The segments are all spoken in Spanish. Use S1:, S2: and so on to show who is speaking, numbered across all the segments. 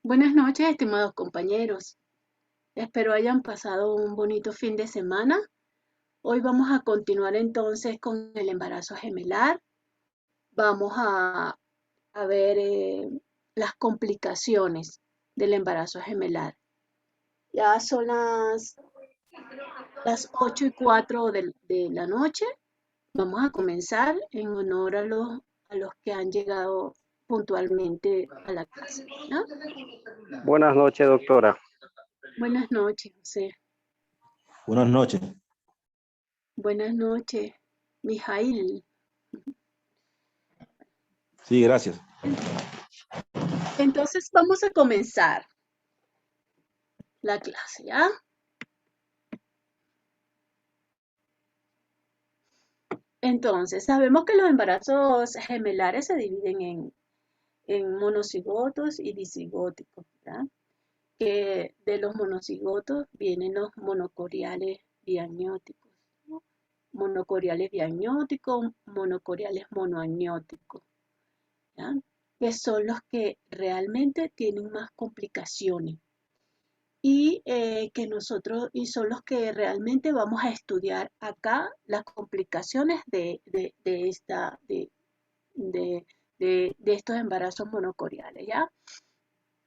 S1: Buenas noches, estimados compañeros. Espero hayan pasado un bonito fin de semana. Hoy vamos a continuar entonces con el embarazo gemelar. Vamos a ver las complicaciones del embarazo gemelar. Ya son las 8:04 de la noche. Vamos a comenzar en honor a los que han llegado puntualmente a la clase, ¿no?
S2: Buenas noches, doctora.
S1: Buenas noches, José.
S3: Buenas noches.
S1: Buenas noches, Mijail.
S3: Sí, gracias.
S1: Entonces vamos a comenzar la clase, ¿ya? Entonces, sabemos que los embarazos gemelares se dividen en monocigotos y disigóticos, ¿verdad? Que de los monocigotos vienen los monocoriales diamnióticos, ¿no? Monocoriales diamnióticos, monocoriales monoamnióticos, ¿ya? Que son los que realmente tienen más complicaciones y son los que realmente vamos a estudiar acá las complicaciones de estos embarazos monocoriales, ¿ya?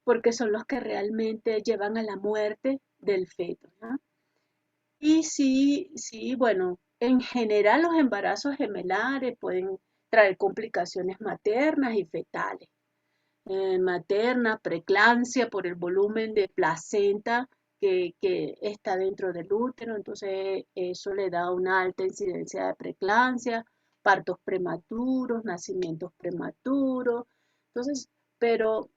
S1: Porque son los que realmente llevan a la muerte del feto, ¿ya? Y sí, bueno, en general los embarazos gemelares pueden traer complicaciones maternas y fetales. Materna, preeclampsia por el volumen de placenta que está dentro del útero, entonces eso le da una alta incidencia de preeclampsia, partos prematuros, nacimientos prematuros, entonces, pero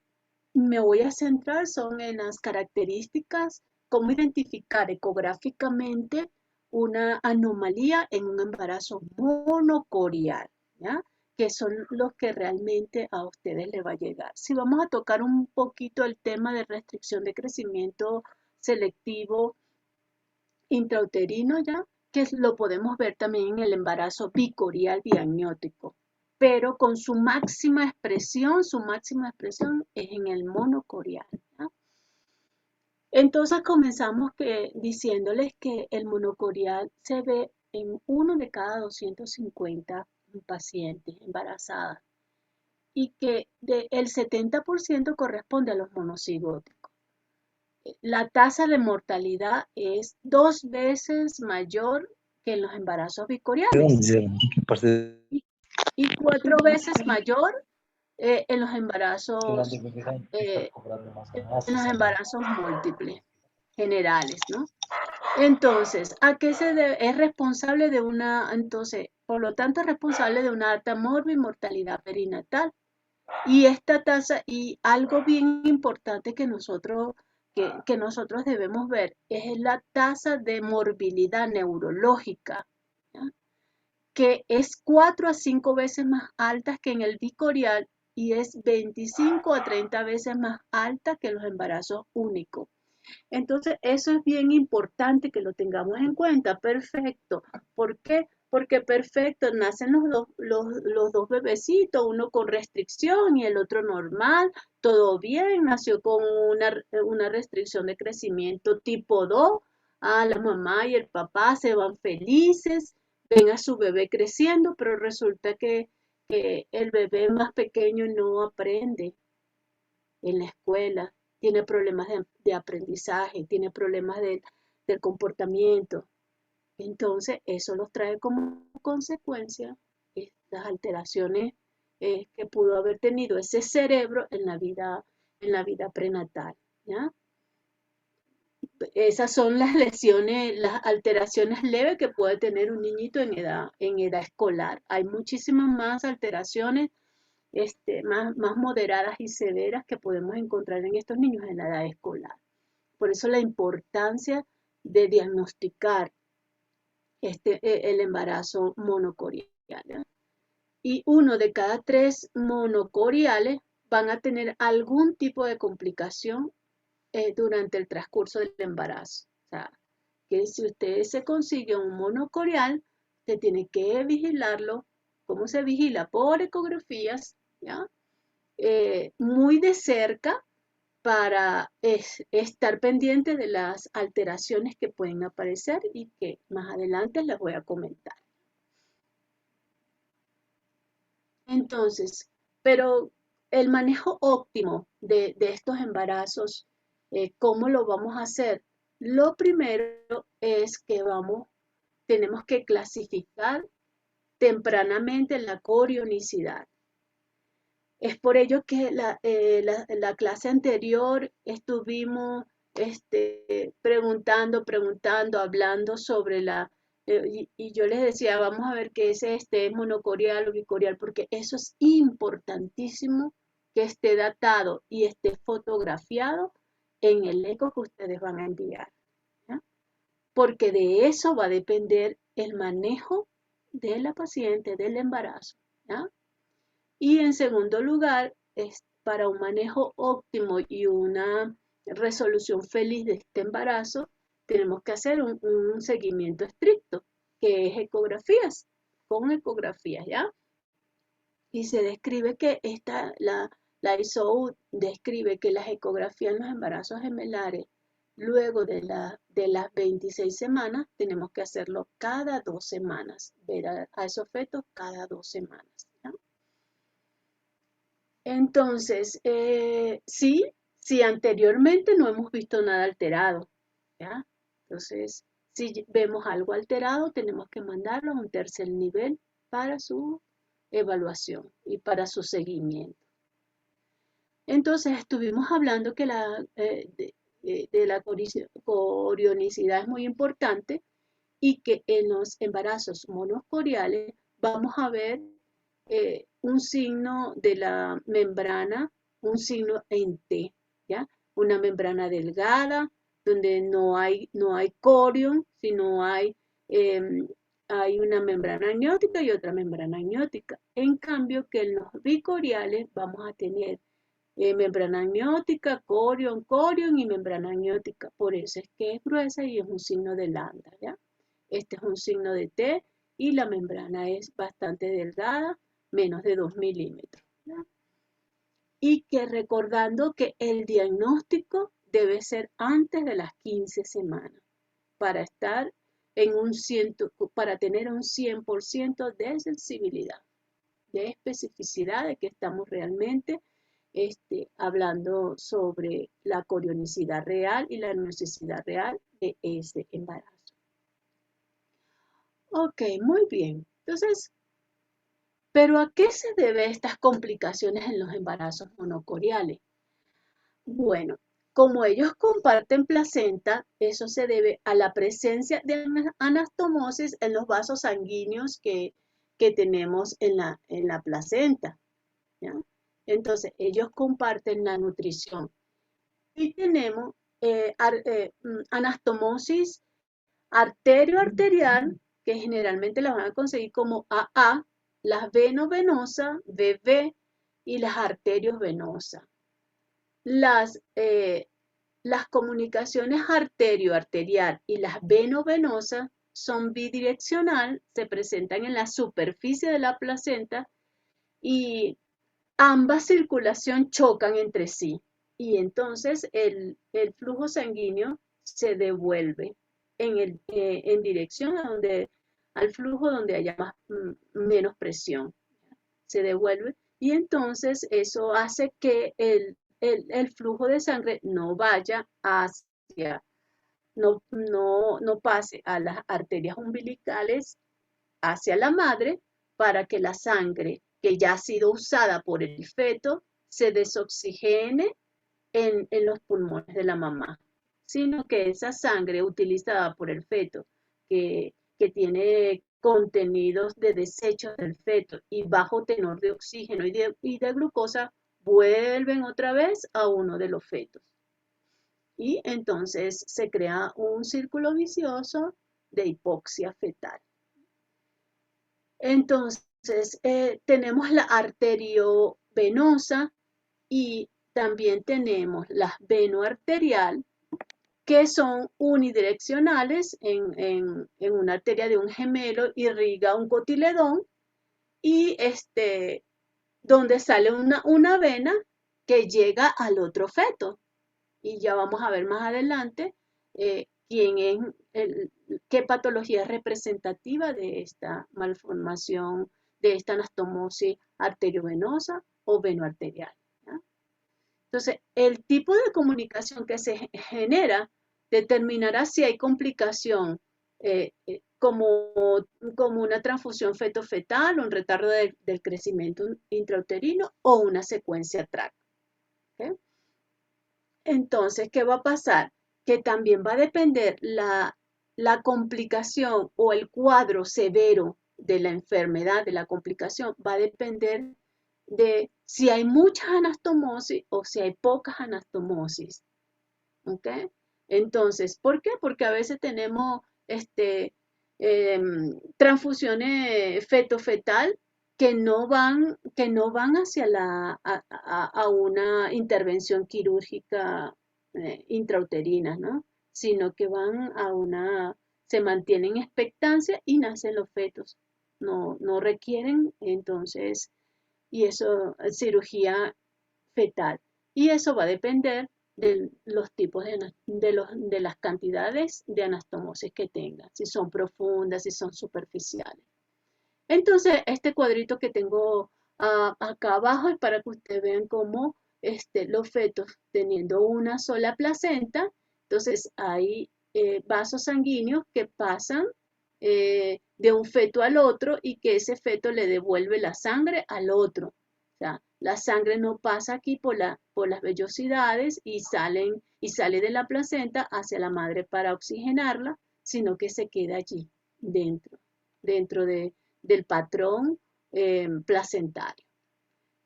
S1: me voy a centrar son en las características, cómo identificar ecográficamente una anomalía en un embarazo monocorial, ¿ya? Que son los que realmente a ustedes les va a llegar. Si vamos a tocar un poquito el tema de restricción de crecimiento selectivo intrauterino, ya, que lo podemos ver también en el embarazo bicorial biamniótico, pero con su máxima expresión es en el monocorial, ¿ya? Entonces comenzamos diciéndoles que el monocorial se ve en 1 de cada 250 pacientes embarazadas y que el 70% corresponde a los monocigóticos. La tasa de mortalidad es 2 veces mayor que en los embarazos bicoriales y 4 veces mayor en los eh, embarazos múltiples generales, ¿no? Entonces, ¿a qué se debe? Es responsable de entonces, por lo tanto, es responsable de una alta mortalidad perinatal. Y esta tasa, y algo bien importante que nosotros debemos ver, es la tasa de morbilidad neurológica, ¿ya? Que es 4 a 5 veces más alta que en el bicorial y es 25 a 30 veces más alta que los embarazos únicos. Entonces, eso es bien importante que lo tengamos en cuenta. Perfecto. ¿Por qué? Porque perfecto, nacen los dos bebecitos, uno con restricción y el otro normal, todo bien, nació con una restricción de crecimiento tipo 2. La mamá y el papá se van felices, ven a su bebé creciendo, pero resulta que el bebé más pequeño no aprende en la escuela, tiene problemas de aprendizaje, tiene problemas del comportamiento. Entonces, eso los trae como consecuencia las alteraciones que pudo haber tenido ese cerebro en la vida prenatal, ¿ya? Esas son las lesiones, las alteraciones leves que puede tener un niñito en edad escolar. Hay muchísimas más alteraciones más moderadas y severas que podemos encontrar en estos niños en la edad escolar. Por eso la importancia de diagnosticar el embarazo monocorial, ¿ya? Y 1 de cada 3 monocoriales van a tener algún tipo de complicación durante el transcurso del embarazo. O sea, que si usted se consigue un monocorial, usted tiene que vigilarlo. ¿Cómo se vigila? Por ecografías, ¿ya? Muy de cerca para estar pendiente de las alteraciones que pueden aparecer y que más adelante les voy a comentar. Entonces, pero el manejo óptimo de estos embarazos, ¿cómo lo vamos a hacer? Lo primero es que tenemos que clasificar tempranamente la corionicidad. Es por ello que la clase anterior estuvimos preguntando, hablando sobre y yo les decía, vamos a ver qué es monocorial o bicorial, porque eso es importantísimo que esté datado y esté fotografiado en el eco que ustedes van a enviar, ¿ya? Porque de eso va a depender el manejo de la paciente, del embarazo, ¿ya? Y en segundo lugar, para un manejo óptimo y una resolución feliz de este embarazo, tenemos que hacer un seguimiento estricto, que es ecografías, con ecografías, ¿ya? Y se describe que la ISO describe que las ecografías en los embarazos gemelares, luego de las 26 semanas, tenemos que hacerlo cada 2 semanas, ver a esos fetos cada 2 semanas, ¿ya? Entonces, si anteriormente no hemos visto nada alterado, ¿ya? Entonces, si vemos algo alterado, tenemos que mandarlo a un tercer nivel para su evaluación y para su seguimiento. Entonces, estuvimos hablando que de la corionicidad es muy importante y que en los embarazos monoscoriales vamos a ver un signo de la membrana, un signo en T, ¿ya? Una membrana delgada, donde no hay corion, sino hay una membrana amniótica y otra membrana amniótica. En cambio, que en los bicoriales vamos a tener membrana amniótica, corion y membrana amniótica. Por eso es que es gruesa y es un signo de lambda, ¿ya? Este es un signo de T y la membrana es bastante delgada, menos de 2 milímetros, ¿ya? Y que recordando que el diagnóstico debe ser antes de las 15 semanas para estar para tener un 100% de sensibilidad, de especificidad de que estamos realmente hablando sobre la corionicidad real y la necesidad real de ese embarazo. Ok, muy bien. Entonces, ¿pero a qué se deben estas complicaciones en los embarazos monocoriales? Bueno, como ellos comparten placenta, eso se debe a la presencia de anastomosis en los vasos sanguíneos que tenemos en la placenta, ¿ya? Entonces, ellos comparten la nutrición. Y tenemos anastomosis arterio-arterial, que generalmente las van a conseguir como AA, las veno-venosas, VV, y las arterios venosas. Las comunicaciones arterio-arterial y las veno-venosas son bidireccional, se presentan en la superficie de la placenta y ambas circulación chocan entre sí y entonces el flujo sanguíneo se devuelve en dirección al flujo donde haya menos presión. Se devuelve y entonces eso hace que el flujo de sangre no vaya no pase a las arterias umbilicales hacia la madre para que la sangre que ya ha sido usada por el feto se desoxigene en los pulmones de la mamá, sino que esa sangre utilizada por el feto que tiene contenidos de desechos del feto y bajo tenor de oxígeno y de glucosa vuelven otra vez a uno de los fetos. Y entonces se crea un círculo vicioso de hipoxia fetal. Entonces, tenemos la arteriovenosa y también tenemos la venoarterial, que son unidireccionales en una arteria de un gemelo, irriga un cotiledón y donde sale una vena que llega al otro feto. y ya vamos a ver más adelante quién es, qué patología es representativa de esta malformación, de esta anastomosis arteriovenosa o venoarterial. ¿Ya? Entonces, el tipo de comunicación que se genera determinará si hay complicación como una transfusión feto-fetal, un retardo del crecimiento intrauterino o una secuencia TRAC. ¿Okay? Entonces, ¿qué va a pasar? Que también va a depender la complicación o el cuadro severo de la enfermedad, de la complicación, va a depender de si hay muchas anastomosis o si hay pocas anastomosis. ¿Ok? Entonces, ¿por qué? Porque a veces tenemos transfusiones feto-fetal que no van hacia a una intervención quirúrgica intrauterina, ¿no? Sino que van se mantienen en expectancia y nacen los fetos. No requieren, entonces, y eso, cirugía fetal. Y eso va a depender de los tipos de las cantidades de anastomosis que tengan, si son profundas, si son superficiales. Entonces, este cuadrito que tengo acá abajo es para que ustedes vean cómo los fetos teniendo una sola placenta, entonces hay vasos sanguíneos que pasan de un feto al otro y que ese feto le devuelve la sangre al otro. O sea, la sangre no pasa aquí por las vellosidades y sale de la placenta hacia la madre para oxigenarla, sino que se queda allí dentro del patrón placentario.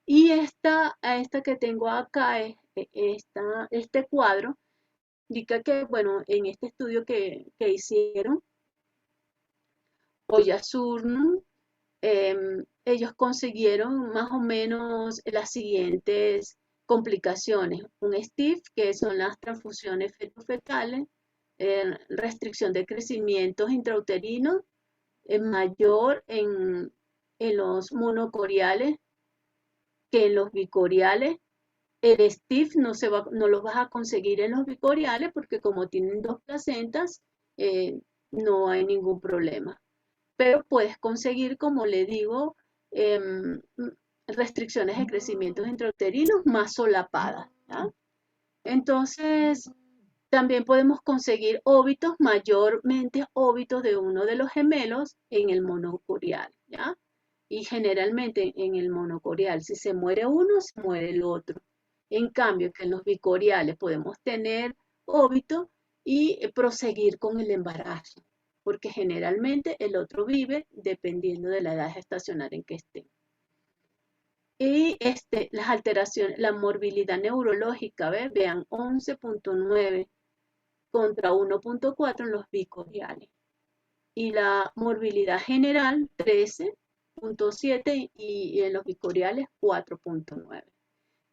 S1: Y esta que tengo acá, este cuadro, indica que, bueno, en este estudio que hicieron, Oyarzún, ellos consiguieron más o menos las siguientes complicaciones. Un STIF, que son las transfusiones feto-fetales, restricción de crecimientos intrauterinos, mayor en los monocoriales que en los bicoriales. El STIF no lo vas a conseguir en los bicoriales porque como tienen dos placentas, no hay ningún problema. Pero puedes conseguir, como le digo, restricciones de crecimientos intrauterinos más solapadas. ¿Ya? Entonces, también podemos conseguir óbitos, mayormente óbitos de uno de los gemelos en el monocorial. ¿Ya? Y generalmente en el monocorial, si se muere uno, se muere el otro. En cambio, que en los bicoriales podemos tener óbito y proseguir con el embarazo, porque generalmente el otro vive dependiendo de la edad gestacional en que esté. Y las alteraciones, la morbilidad neurológica, ¿ves? Vean, 11.9 contra 1.4 en los bicoriales. Y la morbilidad general, 13.7 y en los bicoriales, 4.9.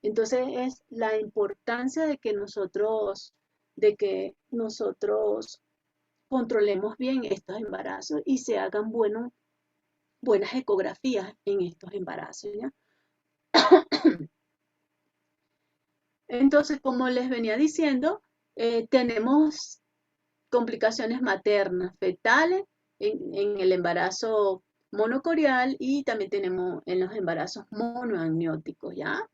S1: Entonces es la importancia de que nosotros controlemos bien estos embarazos y se hagan buenas ecografías en estos embarazos, ¿ya? Entonces, como les venía diciendo, tenemos complicaciones maternas, fetales, en el embarazo monocorial y también tenemos en los embarazos monoamnióticos, ¿ya?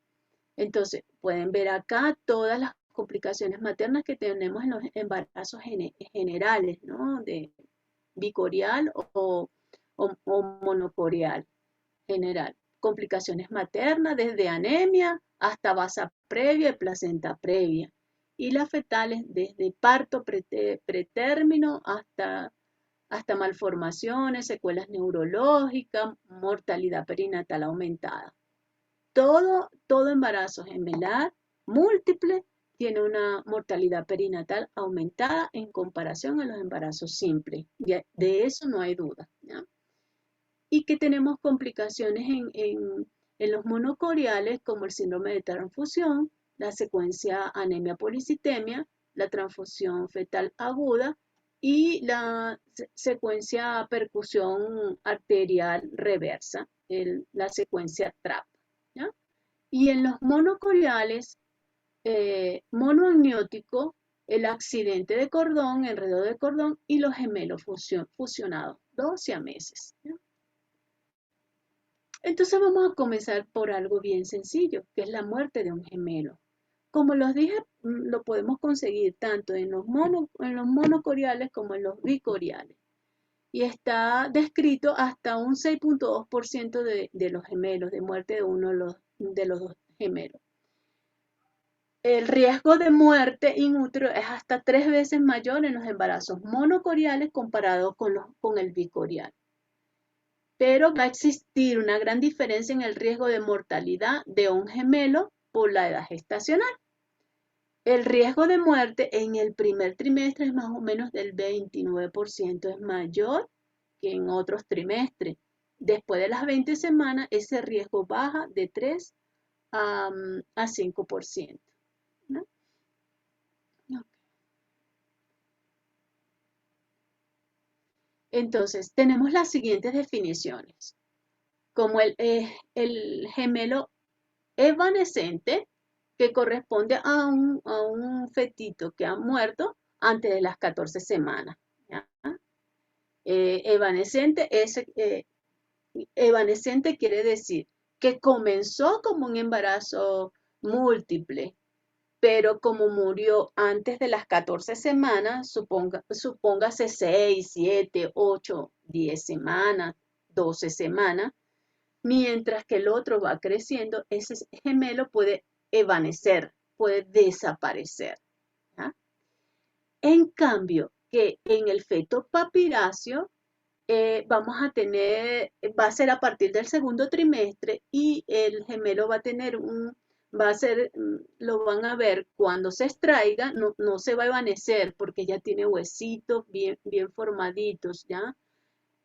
S1: Entonces, pueden ver acá todas las complicaciones maternas que tenemos en los embarazos generales, ¿no? De bicorial o monocorial general. Complicaciones maternas desde anemia hasta basa previa y placenta previa. Y las fetales desde parto pretérmino hasta malformaciones, secuelas neurológicas, mortalidad perinatal aumentada. Todo embarazo gemelar múltiple tiene una mortalidad perinatal aumentada en comparación a los embarazos simples. De eso no hay duda, ¿ya? Y que tenemos complicaciones en los monocoriales como el síndrome de transfusión, la secuencia anemia policitemia, la transfusión fetal aguda y la secuencia percusión arterial reversa, la secuencia TRAP. ¿Ya? Y en los monocoriales monoamniótico, el accidente de cordón, enredo de cordón y los gemelos fusionados, 2 siameses. ¿Ya? Entonces vamos a comenzar por algo bien sencillo, que es la muerte de un gemelo. Como los dije, lo podemos conseguir tanto en los monocoriales como en los bicoriales. Y está descrito hasta un 6.2% de los gemelos, de muerte de uno de los dos gemelos. El riesgo de muerte in utero es hasta 3 veces mayor en los embarazos monocoriales comparado con el bicorial. Pero va a existir una gran diferencia en el riesgo de mortalidad de un gemelo por la edad gestacional. El riesgo de muerte en el primer trimestre es más o menos del 29%, es mayor que en otros trimestres. Después de las 20 semanas, ese riesgo baja de 3 a 5%. ¿No? Entonces, tenemos las siguientes definiciones. Como el gemelo evanescente, que corresponde a un fetito que ha muerto antes de las 14 semanas. ¿Ya? Evanescente quiere decir que comenzó como un embarazo múltiple, pero como murió antes de las 14 semanas, supóngase 6, 7, 8, 10 semanas, 12 semanas, mientras que el otro va creciendo, ese gemelo puede evanecer, puede desaparecer. ¿Ya? En cambio, que en el feto papiráceo va a ser a partir del segundo trimestre y el gemelo va a tener lo van a ver cuando se extraiga, no se va a evanecer porque ya tiene huesitos bien formaditos, ¿ya?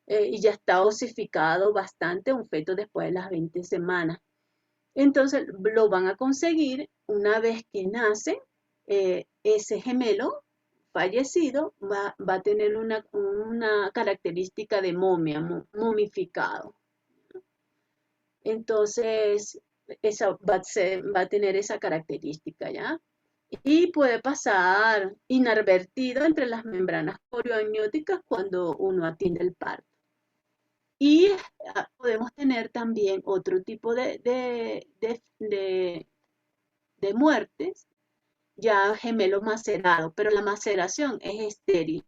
S1: Y ya está osificado bastante un feto después de las 20 semanas. Entonces lo van a conseguir una vez que nace ese gemelo fallecido va a tener una característica de momia, momificado. Entonces, va a tener esa característica, ¿ya? Y puede pasar inadvertido entre las membranas corioamnióticas cuando uno atiende el parto. Y podemos tener también otro tipo de muertes, ya gemelo macerado, pero la maceración es estéril.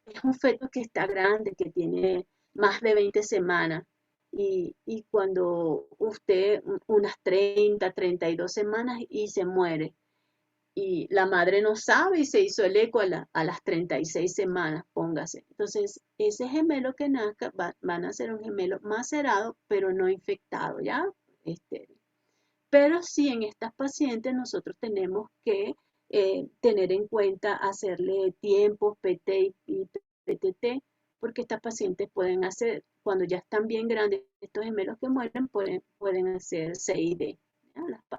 S1: Es un feto que está grande, que tiene más de 20 semanas. Y cuando usted, unas 30, 32 semanas y se muere. Y la madre no sabe y se hizo el eco a las 36 semanas, póngase. Entonces, ese gemelo que nazca van a ser un gemelo macerado, pero no infectado, ¿ya? Estéril. Pero sí, en estas pacientes nosotros tenemos que tener en cuenta hacerle tiempos PT y PTT, porque estas pacientes pueden hacer, cuando ya están bien grandes, estos gemelos que mueren pueden hacer CID,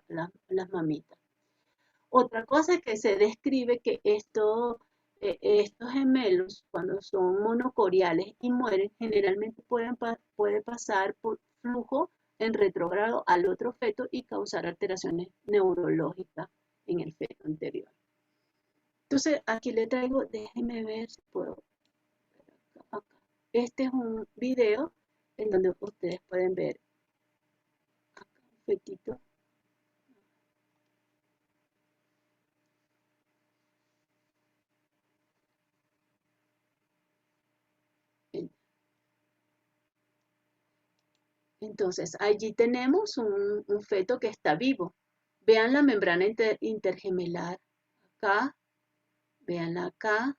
S1: las mamitas. Otra cosa que se describe que estos gemelos, cuando son monocoriales y mueren, generalmente puede pasar por flujo en retrógrado al otro feto y causar alteraciones neurológicas en el feto anterior. Entonces, aquí le traigo, déjenme ver si puedo. Acá. Este es un video en donde ustedes pueden ver acá un fetito. Entonces, allí tenemos un feto que está vivo. Vean la membrana intergemelar acá, veanla acá.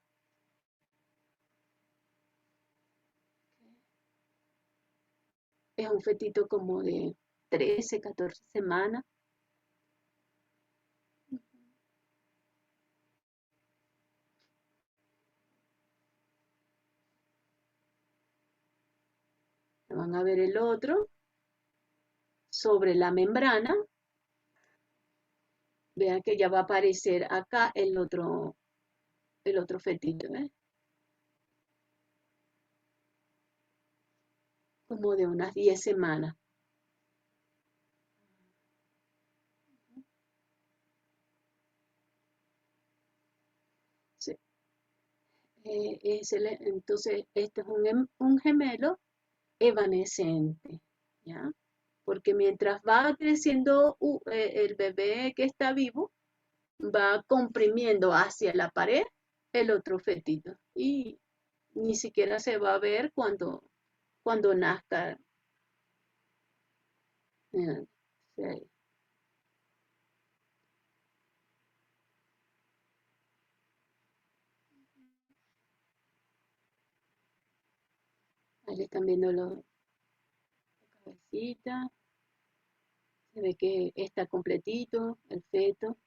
S1: Es un fetito como de 13, 14 semanas. Van a ver el otro sobre la membrana. Vean que ya va a aparecer acá el otro fetito, ¿eh? Como de unas 10 semanas. Entonces, este es un gemelo evanescente, ¿ya? Porque mientras va creciendo el bebé que está vivo, va comprimiendo hacia la pared el otro fetito y ni siquiera se va a ver cuando nazca. eh, se- Ahí le están viendo la cabecita, se ve que está completito el feto,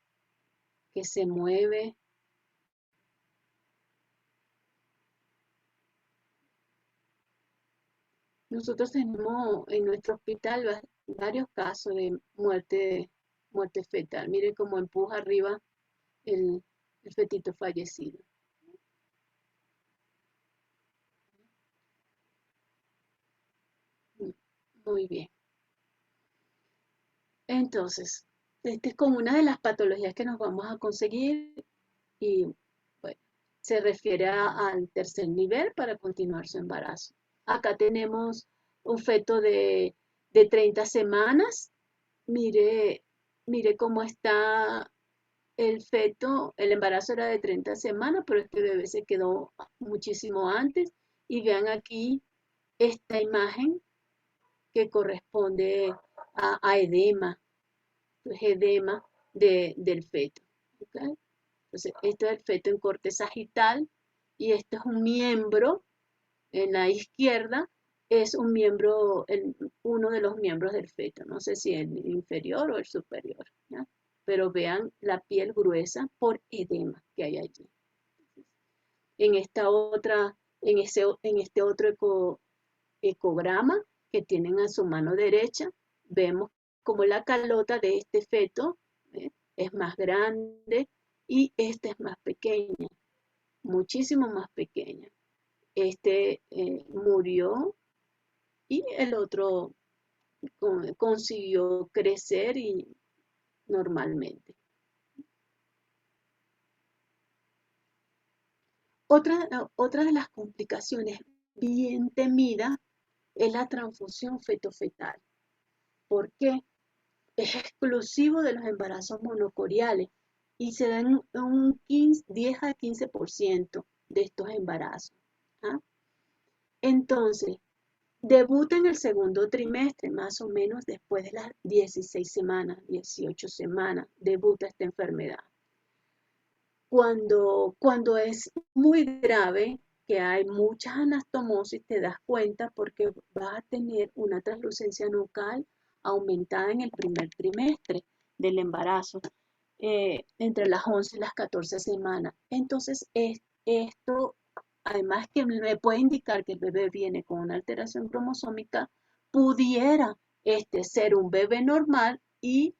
S1: que se mueve. Nosotros tenemos en nuestro hospital varios casos de muerte fetal. Mire cómo empuja arriba el, el fetito fallecido. Muy bien. Entonces, esta es como una de las patologías que nos vamos a conseguir y bueno, se refiere al tercer nivel para continuar su embarazo. Acá tenemos un feto de 30 semanas. Mire, mire cómo está el feto. El embarazo era de 30 semanas, pero este bebé se quedó muchísimo antes. Y vean aquí esta imagen que corresponde a edema, pues edema del feto. ¿Okay? Entonces, esto es el feto en corte sagital y esto es un miembro en la izquierda, es un miembro, uno de los miembros del feto, no sé si el inferior o el superior, ¿ya? Pero vean la piel gruesa por edema que hay allí. En esta otra, en este otro ecograma que tienen a su mano derecha, vemos como la calota de este feto es más grande y esta es más pequeña, muchísimo más pequeña. Este murió y el otro consiguió crecer y normalmente. Otra de las complicaciones bien temida es la transfusión feto-fetal. ¿Por qué? Es exclusivo de los embarazos monocoriales y se dan un 10 a 15% de estos embarazos. ¿Ah? Entonces, debuta en el segundo trimestre, más o menos después de las 16 semanas, 18 semanas, debuta esta enfermedad. Cuando es muy grave, que hay muchas anastomosis, te das cuenta porque vas a tener una translucencia nucal aumentada en el primer trimestre del embarazo, entre las 11 y las 14 semanas. Entonces, esto, además que me puede indicar que el bebé viene con una alteración cromosómica, pudiera ser un bebé normal y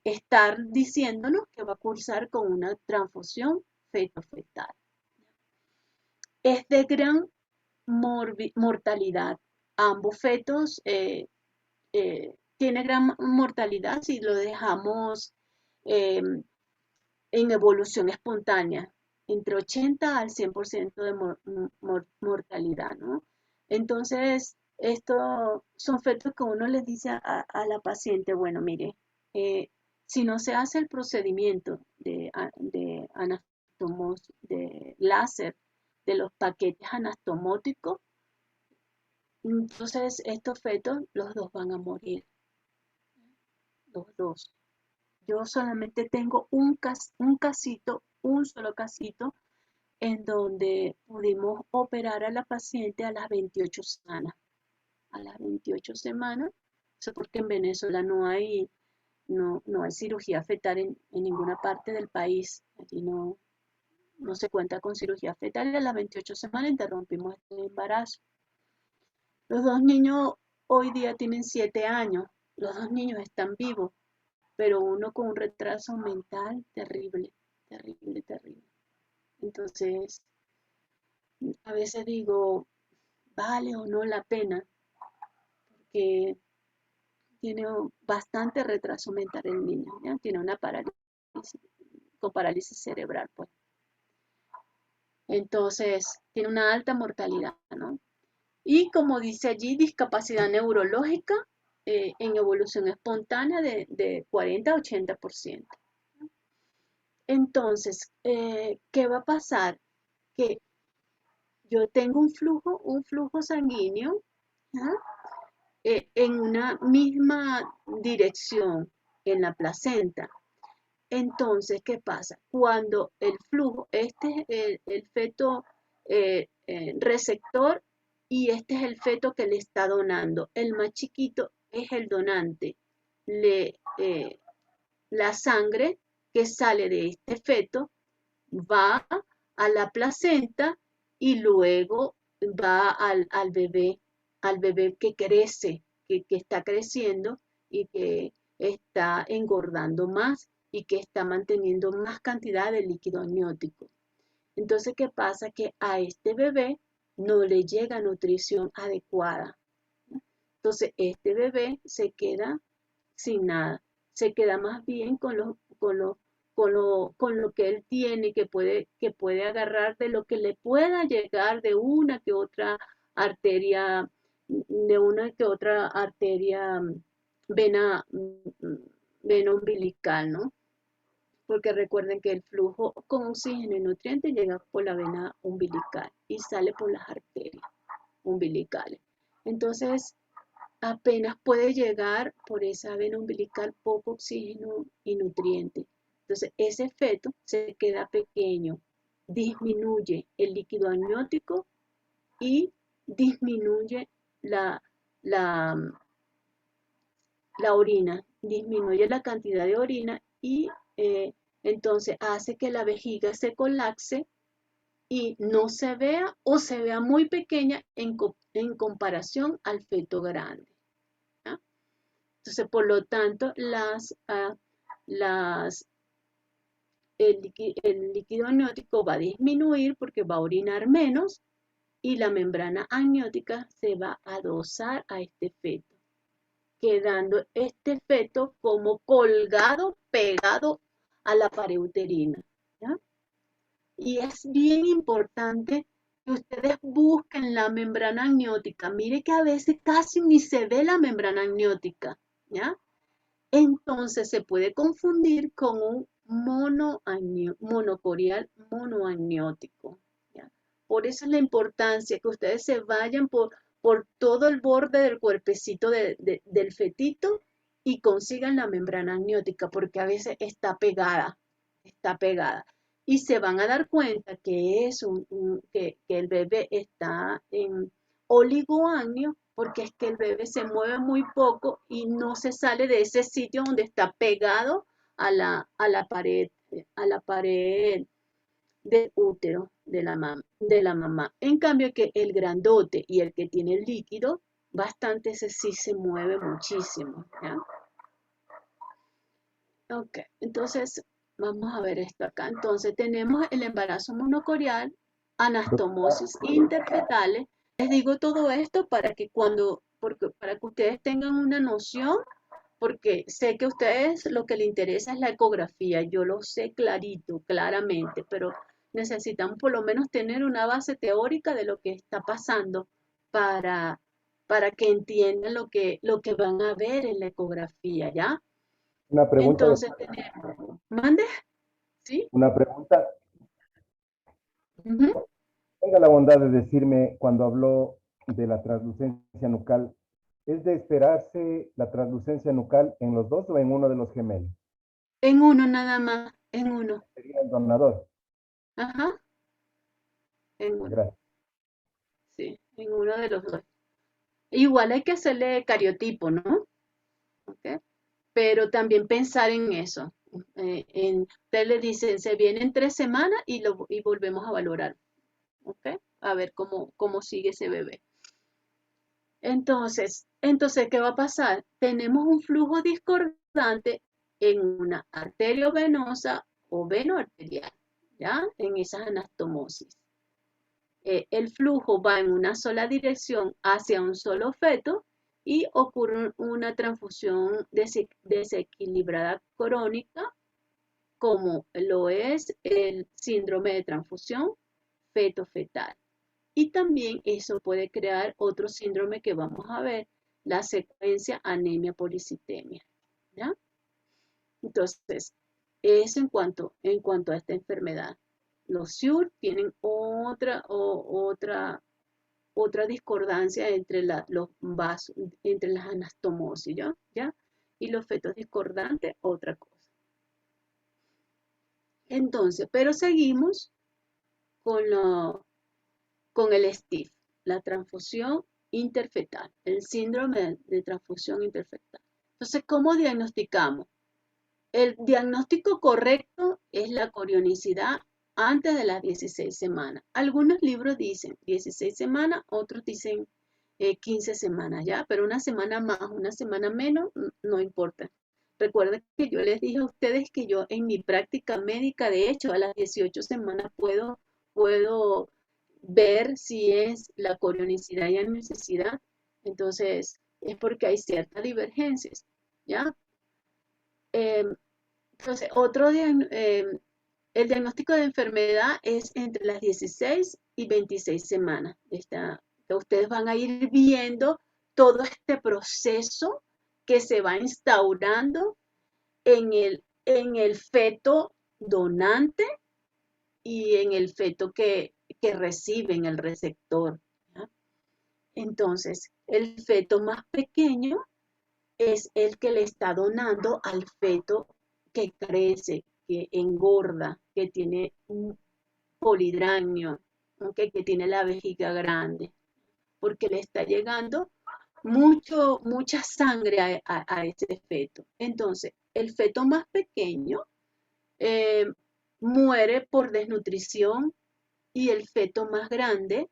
S1: estar diciéndonos que va a cursar con una transfusión feto-fetal. Es de gran mortalidad. Ambos fetos tienen gran mortalidad si lo dejamos eh, en evolución espontánea, entre 80 al 100% de mortalidad, ¿no? Entonces, estos son fetos que uno les dice a la paciente, bueno, mire, si no se hace el procedimiento de anastomos, de láser, de los paquetes anastomóticos, entonces estos fetos, los dos van a morir, los dos. Yo solamente tengo un casito, un solo casito, en donde pudimos operar a la paciente a las 28 semanas. A las 28 semanas, eso porque en Venezuela no hay cirugía fetal en ninguna parte del país. Aquí no se cuenta con cirugía fetal y a las 28 semanas interrumpimos este embarazo. Los dos niños hoy día tienen 7 años, los dos niños están vivos, pero uno con un retraso mental terrible, terrible, terrible. Entonces, a veces digo, ¿vale o no la pena? Porque tiene bastante retraso mental el niño, ¿ya? Tiene una parálisis, con parálisis cerebral, pues. Entonces, tiene una alta mortalidad, ¿no? Y como dice allí, discapacidad neurológica en evolución espontánea de 40 a 80%. Entonces, ¿qué va a pasar? Que yo tengo un flujo sanguíneo, ¿ah? En una misma dirección en la placenta. Entonces, ¿qué pasa? Cuando el flujo, este es el feto receptor y este es el feto que le está donando. El más chiquito es el donante. La sangre que sale de este feto va a la placenta y luego va al bebé que crece, que está creciendo y que está engordando más y que está manteniendo más cantidad de líquido amniótico. Entonces, ¿qué pasa? Que a este bebé no le llega nutrición adecuada. Entonces, este bebé se queda sin nada, se queda más bien con lo que él tiene, que puede agarrar de lo que le pueda llegar de una que otra arteria, vena, vena umbilical, ¿no? Porque recuerden que el flujo con oxígeno y nutrientes llega por la vena umbilical y sale por las arterias umbilicales. Entonces, apenas puede llegar por esa vena umbilical poco oxígeno y nutrientes. Entonces, ese feto se queda pequeño, disminuye el líquido amniótico y disminuye la, la, la orina, disminuye la cantidad de orina y entonces hace que la vejiga se colapse y no se vea o se vea muy pequeña en comparación al feto grande. ¿Ya? Entonces, por lo tanto, el líquido amniótico va a disminuir porque va a orinar menos y la membrana amniótica se va a adosar a este feto, quedando este feto como colgado, pegado a la pared uterina. ¿Ya? Y es bien importante que ustedes busquen la membrana amniótica. Mire que a veces casi ni se ve la membrana amniótica, ¿ya? Entonces se puede confundir con un monocorial monoamniótico, ¿ya? Por eso es la importancia que ustedes se vayan por todo el borde del cuerpecito del fetito y consigan la membrana amniótica, porque a veces está pegada, está pegada. Y se van a dar cuenta que que el bebé está en oligoamnio, porque es que el bebé se mueve muy poco y no se sale de ese sitio donde está pegado a la pared del útero de la mamá. En cambio que el grandote y el que tiene el líquido, bastante ese sí se mueve muchísimo, ¿ya? Ok, entonces vamos a ver esto acá. Entonces tenemos el embarazo monocorial, anastomosis interfetales. Les digo todo esto para que para que ustedes tengan una noción, porque sé que a ustedes lo que les interesa es la ecografía. Yo lo sé clarito, claramente, pero necesitamos por lo menos tener una base teórica de lo que está pasando para, para que entiendan lo que van a ver en la ecografía, ¿ya?
S4: Una pregunta,
S1: Entonces tenemos, mande, ¿sí?
S4: una pregunta.
S1: Ujú.
S4: Tenga la bondad de decirme cuando habló de la translucencia nucal, ¿es de esperarse la translucencia nucal en los dos o en uno de los gemelos?
S1: En uno nada más, en uno.
S4: Sería el donador.
S1: Ajá, en uno,
S4: Gracias.
S1: sí, en uno de los dos. Igual hay que hacerle cariotipo, ¿no? ¿Ok? Pero también pensar en eso. Ustedes le dicen, se viene en 3 semanas y volvemos a valorar, ¿ok? A ver cómo sigue ese bebé. Entonces, ¿qué va a pasar? Tenemos un flujo discordante en una arteriovenosa o venoarterial, ¿ya? En esas anastomosis. El flujo va en una sola dirección hacia un solo feto y ocurre una transfusión desequilibrada crónica, como lo es el síndrome de transfusión feto fetal. Y también eso puede crear otro síndrome que vamos a ver, la secuencia anemia policitemia, ¿ya? Entonces, eso en cuanto a esta enfermedad. Los SUR tienen otra discordancia entre los vasos, entre las anastomosis, ¿ya? Y los fetos discordantes, otra cosa. Entonces, pero seguimos con el STIF, la transfusión interfetal, el síndrome de transfusión interfetal. Entonces, ¿cómo diagnosticamos? El diagnóstico correcto es la corionicidad antes de las 16 semanas. Algunos libros dicen 16 semanas, otros dicen 15 semanas, ¿ya? Pero una semana más, una semana menos, no importa. Recuerden que yo les dije a ustedes que yo en mi práctica médica, de hecho, a las 18 semanas puedo ver si es la corionicidad y anuncicidad. Entonces, es porque hay ciertas divergencias, ¿ya? Entonces, el diagnóstico de enfermedad es entre las 16 y 26 semanas. Ustedes van a ir viendo todo este proceso que se va instaurando en el feto donante y en el feto que recibe en el receptor, ¿ya? Entonces, el feto más pequeño es el que le está donando al feto que crece, que engorda, que tiene un polidranio, ¿okay? Que tiene la vejiga grande, porque le está llegando mucha sangre a ese feto. Entonces, el feto más pequeño muere por desnutrición y el feto más grande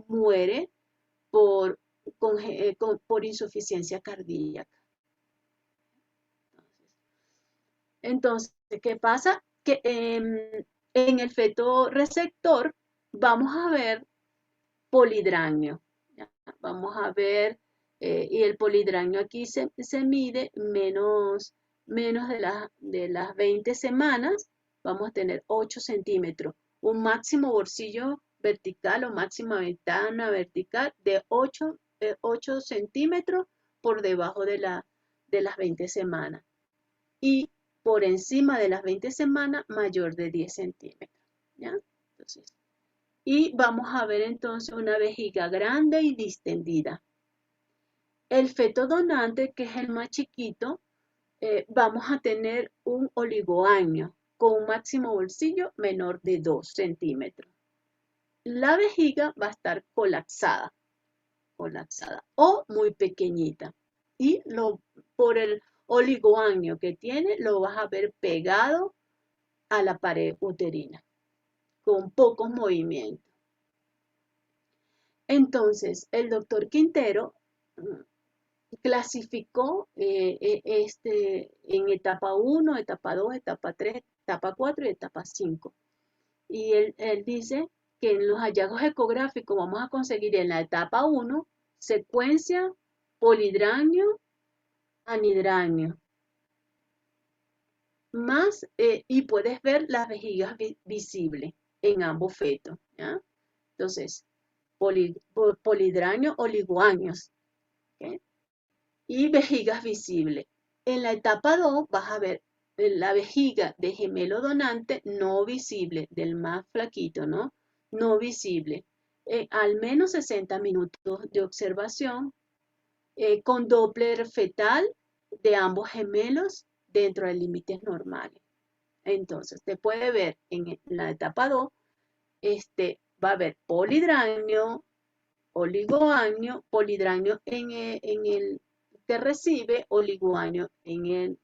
S1: muere por insuficiencia cardíaca. Entonces, ¿qué pasa? Que en el feto receptor vamos a ver polidranio, ¿ya? Vamos a ver, y el polidranio aquí se mide menos de las 20 semanas, vamos a tener 8 centímetros, un máximo bolsillo vertical o máxima ventana vertical de 8 centímetros por debajo de las 20 semanas. Y por encima de las 20 semanas, mayor de 10 centímetros, ¿ya? Entonces, y vamos a ver entonces una vejiga grande y distendida. El feto donante, que es el más chiquito, vamos a tener un oligoaño con un máximo bolsillo menor de 2 centímetros. La vejiga va a estar colapsada o muy pequeñita. Y por el oligoaño que tiene, lo vas a ver pegado a la pared uterina, con pocos movimientos. Entonces, el doctor Quintero clasificó en etapa 1, etapa 2, etapa 3, etapa 4 y etapa 5. Y él dice que en los hallazgos ecográficos vamos a conseguir en la etapa 1 secuencia polidranio, anidranio. Más, y puedes ver las vejigas visibles en ambos fetos, ¿ya? Entonces, polidranio, oligoaños, ¿okay? Y vejigas visibles. En la etapa 2 vas a ver la vejiga de gemelo donante no visible, del más flaquito, ¿no? No visible. Al menos 60 minutos de observación con Doppler fetal de ambos gemelos dentro de límites normales. Entonces, se puede ver en la etapa 2, va a haber polidranio, oligoaño, polidranio en el que recibe, oligoaño en el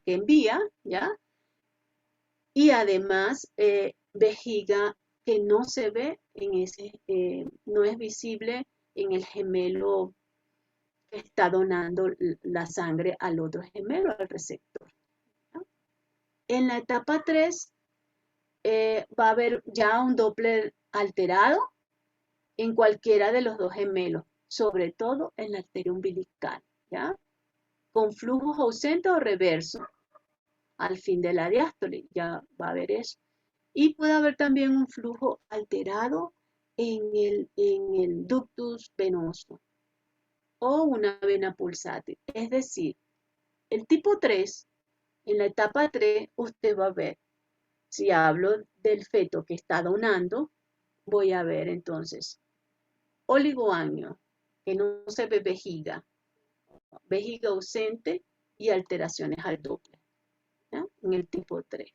S1: que envía, ¿ya? Y además, vejiga que no se ve no es visible en el gemelo que está donando la sangre al otro gemelo, al receptor, ¿no? En la etapa 3 va a haber ya un Doppler alterado en cualquiera de los dos gemelos, sobre todo en la arteria umbilical, ¿ya? Con flujos ausentes o reversos al fin de la diástole, ya va a haber eso. Y puede haber también un flujo alterado en el ductus venoso o una vena pulsátil. Es decir, el tipo 3, en la etapa 3, usted va a ver, si hablo del feto que está donando, voy a ver entonces oligoaño, que no se ve vejiga, vejiga ausente y alteraciones al Doppler, ¿ya? En el tipo 3.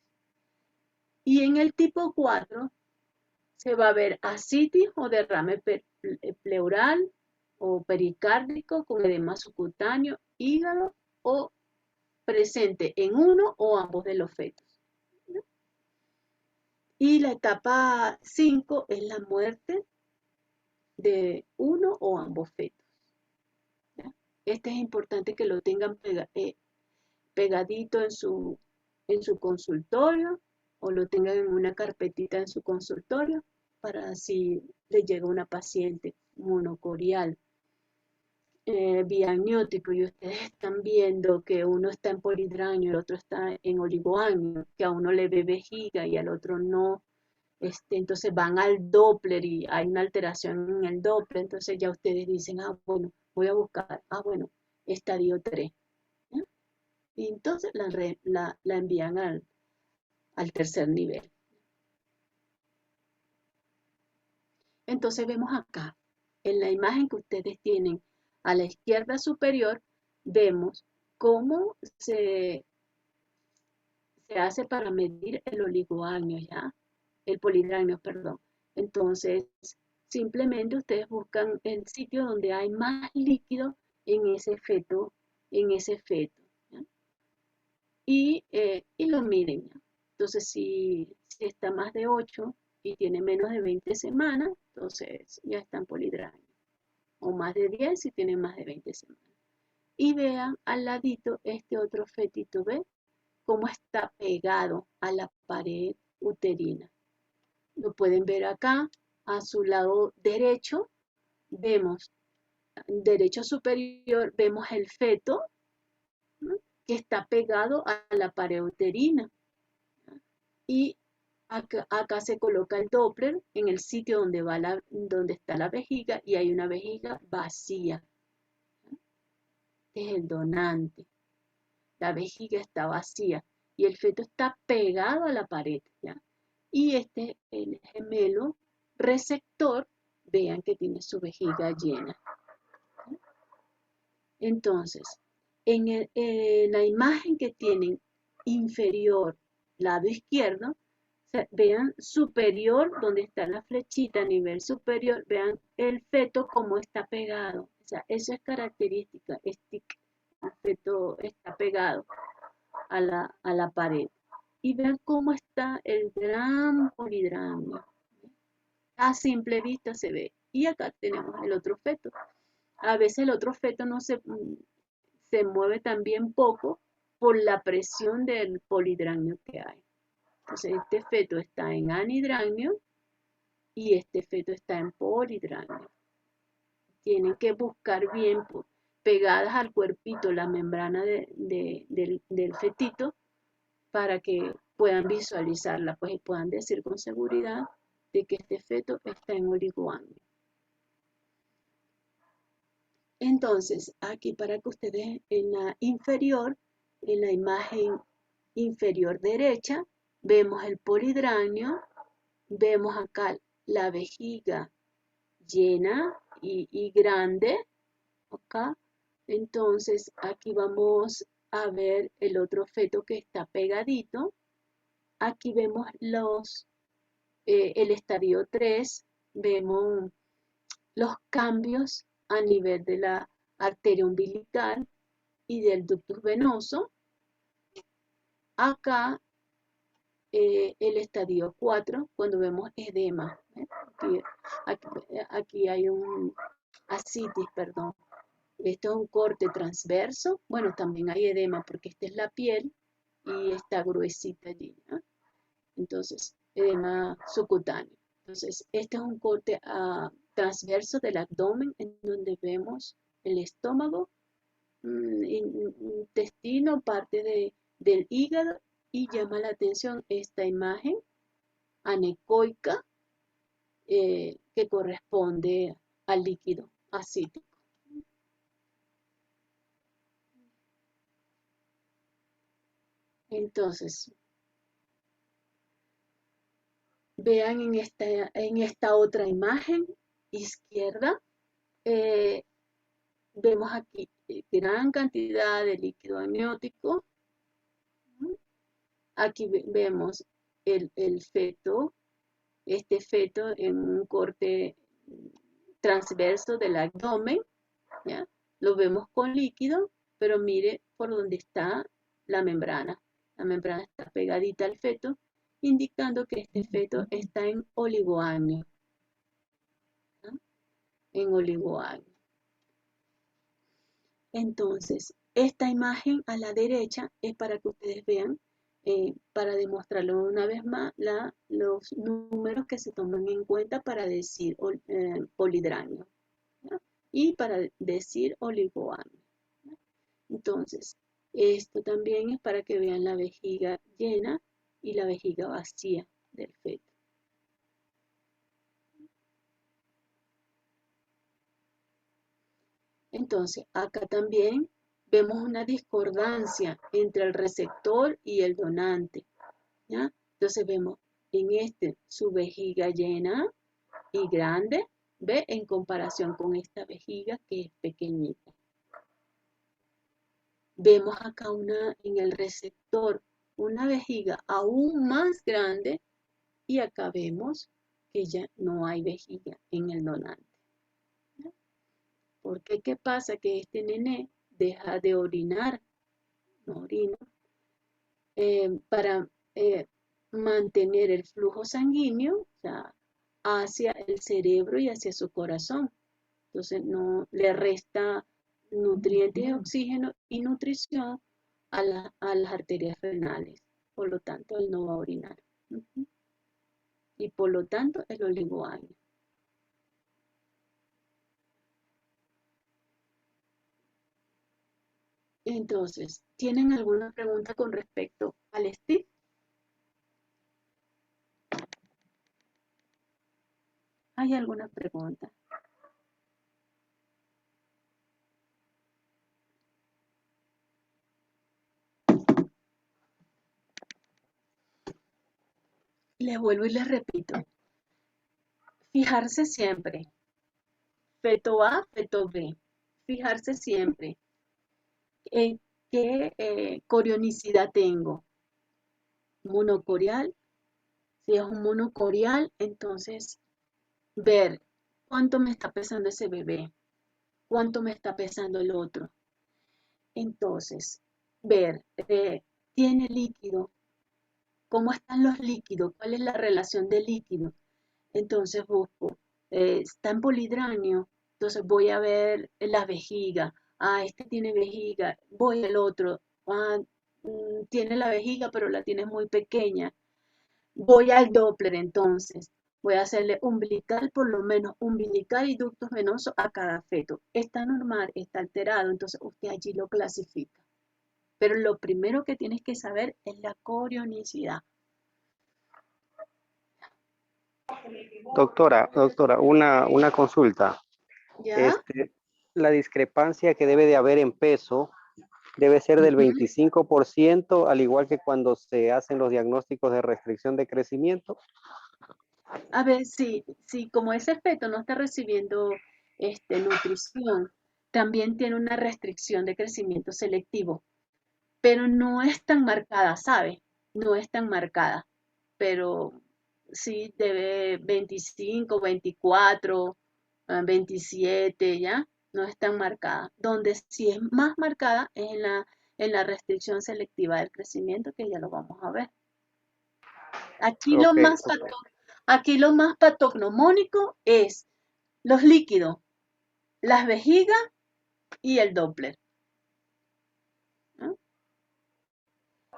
S1: Y en el tipo 4 se va a ver ascitis o derrame pleural o pericárdico con edema subcutáneo, hígado o presente en uno o ambos de los fetos. ¿No? Y la etapa 5 es la muerte de uno o ambos fetos. ¿Ya? Este es importante que lo tengan pegadito en su consultorio o lo tengan en una carpetita en su consultorio para si le llega una paciente monocorial biamniótico y ustedes están viendo que uno está en polidranio, el otro está en oligoaño, que a uno le ve vejiga y al otro no, entonces van al Doppler y hay una alteración en el Doppler, entonces ya ustedes dicen, bueno, voy a buscar, bueno, estadio 3. ¿Ya? Y entonces la envían al tercer nivel. Entonces vemos acá, en la imagen que ustedes tienen a la izquierda superior, vemos cómo se hace para medir el oligoaño, ¿ya? El polidranio, perdón. Entonces, simplemente ustedes buscan el sitio donde hay más líquido en ese feto, ¿ya? Y lo miden, ¿ya? Entonces, si está más de 8 y tiene menos de 20 semanas, entonces ya está en polidranio. O más de 10 si tiene más de 20 semanas. Y vean al ladito este otro fetito, ¿ve? Cómo está pegado a la pared uterina. Lo pueden ver acá, a su lado derecho, vemos, derecho superior, vemos el feto, ¿no? Que está pegado a la pared uterina. Y acá se coloca el Doppler en el sitio donde está la vejiga y hay una vejiga vacía. Es el donante. La vejiga está vacía y el feto está pegado a la pared, ¿ya? Y el gemelo receptor, vean que tiene su vejiga llena. Entonces, en la imagen que tienen inferior, lado izquierdo, vean superior, donde está la flechita a nivel superior, vean el feto como está pegado. O sea, eso es característica, el feto está pegado a la pared. Y vean cómo está el gran polidranio. A simple vista se ve. Y acá tenemos el otro feto. A veces el otro feto no se mueve también poco por la presión del polidranio que hay. Entonces este feto está en anidranio y este feto está en polidranio. Tienen que buscar bien pegadas al cuerpito la membrana del fetito para que puedan visualizarla, pues y puedan decir con seguridad de que este feto está en oligoaño. Entonces, aquí para que ustedes en la inferior, en la imagen inferior derecha, vemos el polidranio, vemos acá la vejiga llena y grande, acá. Entonces, aquí vamos a ver el otro feto que está pegadito. Aquí vemos el estadio 3, vemos los cambios a nivel de la arteria umbilical y del ductus venoso. Acá el estadio 4, cuando vemos edema. Aquí hay un ascitis, perdón. Esto es un corte transverso. Bueno, también hay edema porque esta es la piel y está gruesita allí, ¿no? Entonces, edema subcutáneo. Entonces, este es un corte transverso del abdomen en donde vemos el estómago, intestino, parte del hígado y llama la atención esta imagen anecoica, que corresponde al líquido ascítico. Entonces, vean en esta otra imagen izquierda, vemos aquí gran cantidad de líquido amniótico. Aquí vemos el feto, este feto en un corte transverso del abdomen, ¿ya? Lo vemos con líquido, pero mire por dónde está la membrana. La membrana está pegadita al feto, indicando que este feto está en oligoamnio. ¿Ya? En oligoamnio. Entonces, esta imagen a la derecha es para que ustedes vean, para demostrarlo una vez más, los números que se toman en cuenta para decir polidranio, ¿ya? Y para decir oligoamnio. Entonces, esto también es para que vean la vejiga llena y la vejiga vacía del feto. Entonces, acá también vemos una discordancia entre el receptor y el donante, ¿ya? Entonces vemos en su vejiga llena y grande, ¿ve? En comparación con esta vejiga que es pequeñita. Vemos acá en el receptor una vejiga aún más grande y acá vemos que ya no hay vejiga en el donante. ¿Ya? Porque ¿qué pasa? Que este nené deja de orinar, no orina, para mantener el flujo sanguíneo, o sea, hacia el cerebro y hacia su corazón. Entonces no le resta nutrientes de oxígeno y nutrición a las arterias renales. Por lo tanto, él no va a orinar. Y por lo tanto, el oligoamnio. Entonces, ¿tienen alguna pregunta con respecto al STIP? ¿Hay alguna pregunta? Les vuelvo y les repito. Fijarse siempre. Feto A, feto B. Fijarse siempre en qué corionicidad tengo. Monocorial. Si es un monocorial, entonces ver cuánto me está pesando ese bebé, cuánto me está pesando el otro. Entonces, ver, ¿tiene líquido? ¿Cómo están los líquidos? ¿Cuál es la relación de líquido? Entonces busco, está en polidranio, entonces voy a ver la vejiga. Ah, este tiene vejiga, voy al otro. Ah, tiene la vejiga, pero la tiene muy pequeña. Voy al Doppler entonces. Voy a hacerle umbilical, por lo menos umbilical y ductos venosos a cada feto. Está normal, está alterado, entonces usted allí lo clasifica. Pero lo primero que tienes que saber es la corionicidad.
S2: Doctora, una consulta.
S1: ¿Ya?
S2: La discrepancia que debe de haber en peso debe ser del 25%, al igual que cuando se hacen los diagnósticos de restricción de crecimiento.
S1: A ver, sí, como ese feto no está recibiendo nutrición, también tiene una restricción de crecimiento selectivo, pero no es tan marcada, ¿sabe? No es tan marcada, pero sí debe 25, 24, 27, ¿ya? No es tan marcada. Donde sí es más marcada es en la restricción selectiva del crecimiento, que ya lo vamos a ver. Aquí lo
S2: Okay,
S1: más patognomónico es los líquidos, las vejigas y el Doppler, ¿no?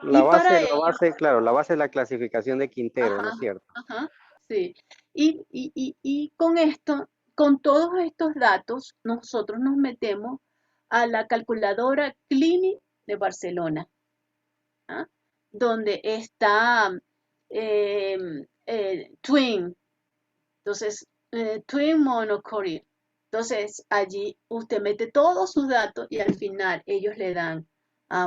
S2: La
S1: Y para ello,
S2: claro, la base es la clasificación de Quintero, ¿no
S1: ajá,
S2: es cierto?
S1: ajá, sí. Y con esto, con todos estos datos, nosotros nos metemos a la calculadora Clinic de Barcelona, ¿ah? Donde está twin. Entonces, twin monocoria. Entonces, allí usted mete todos sus datos y al final ellos le dan,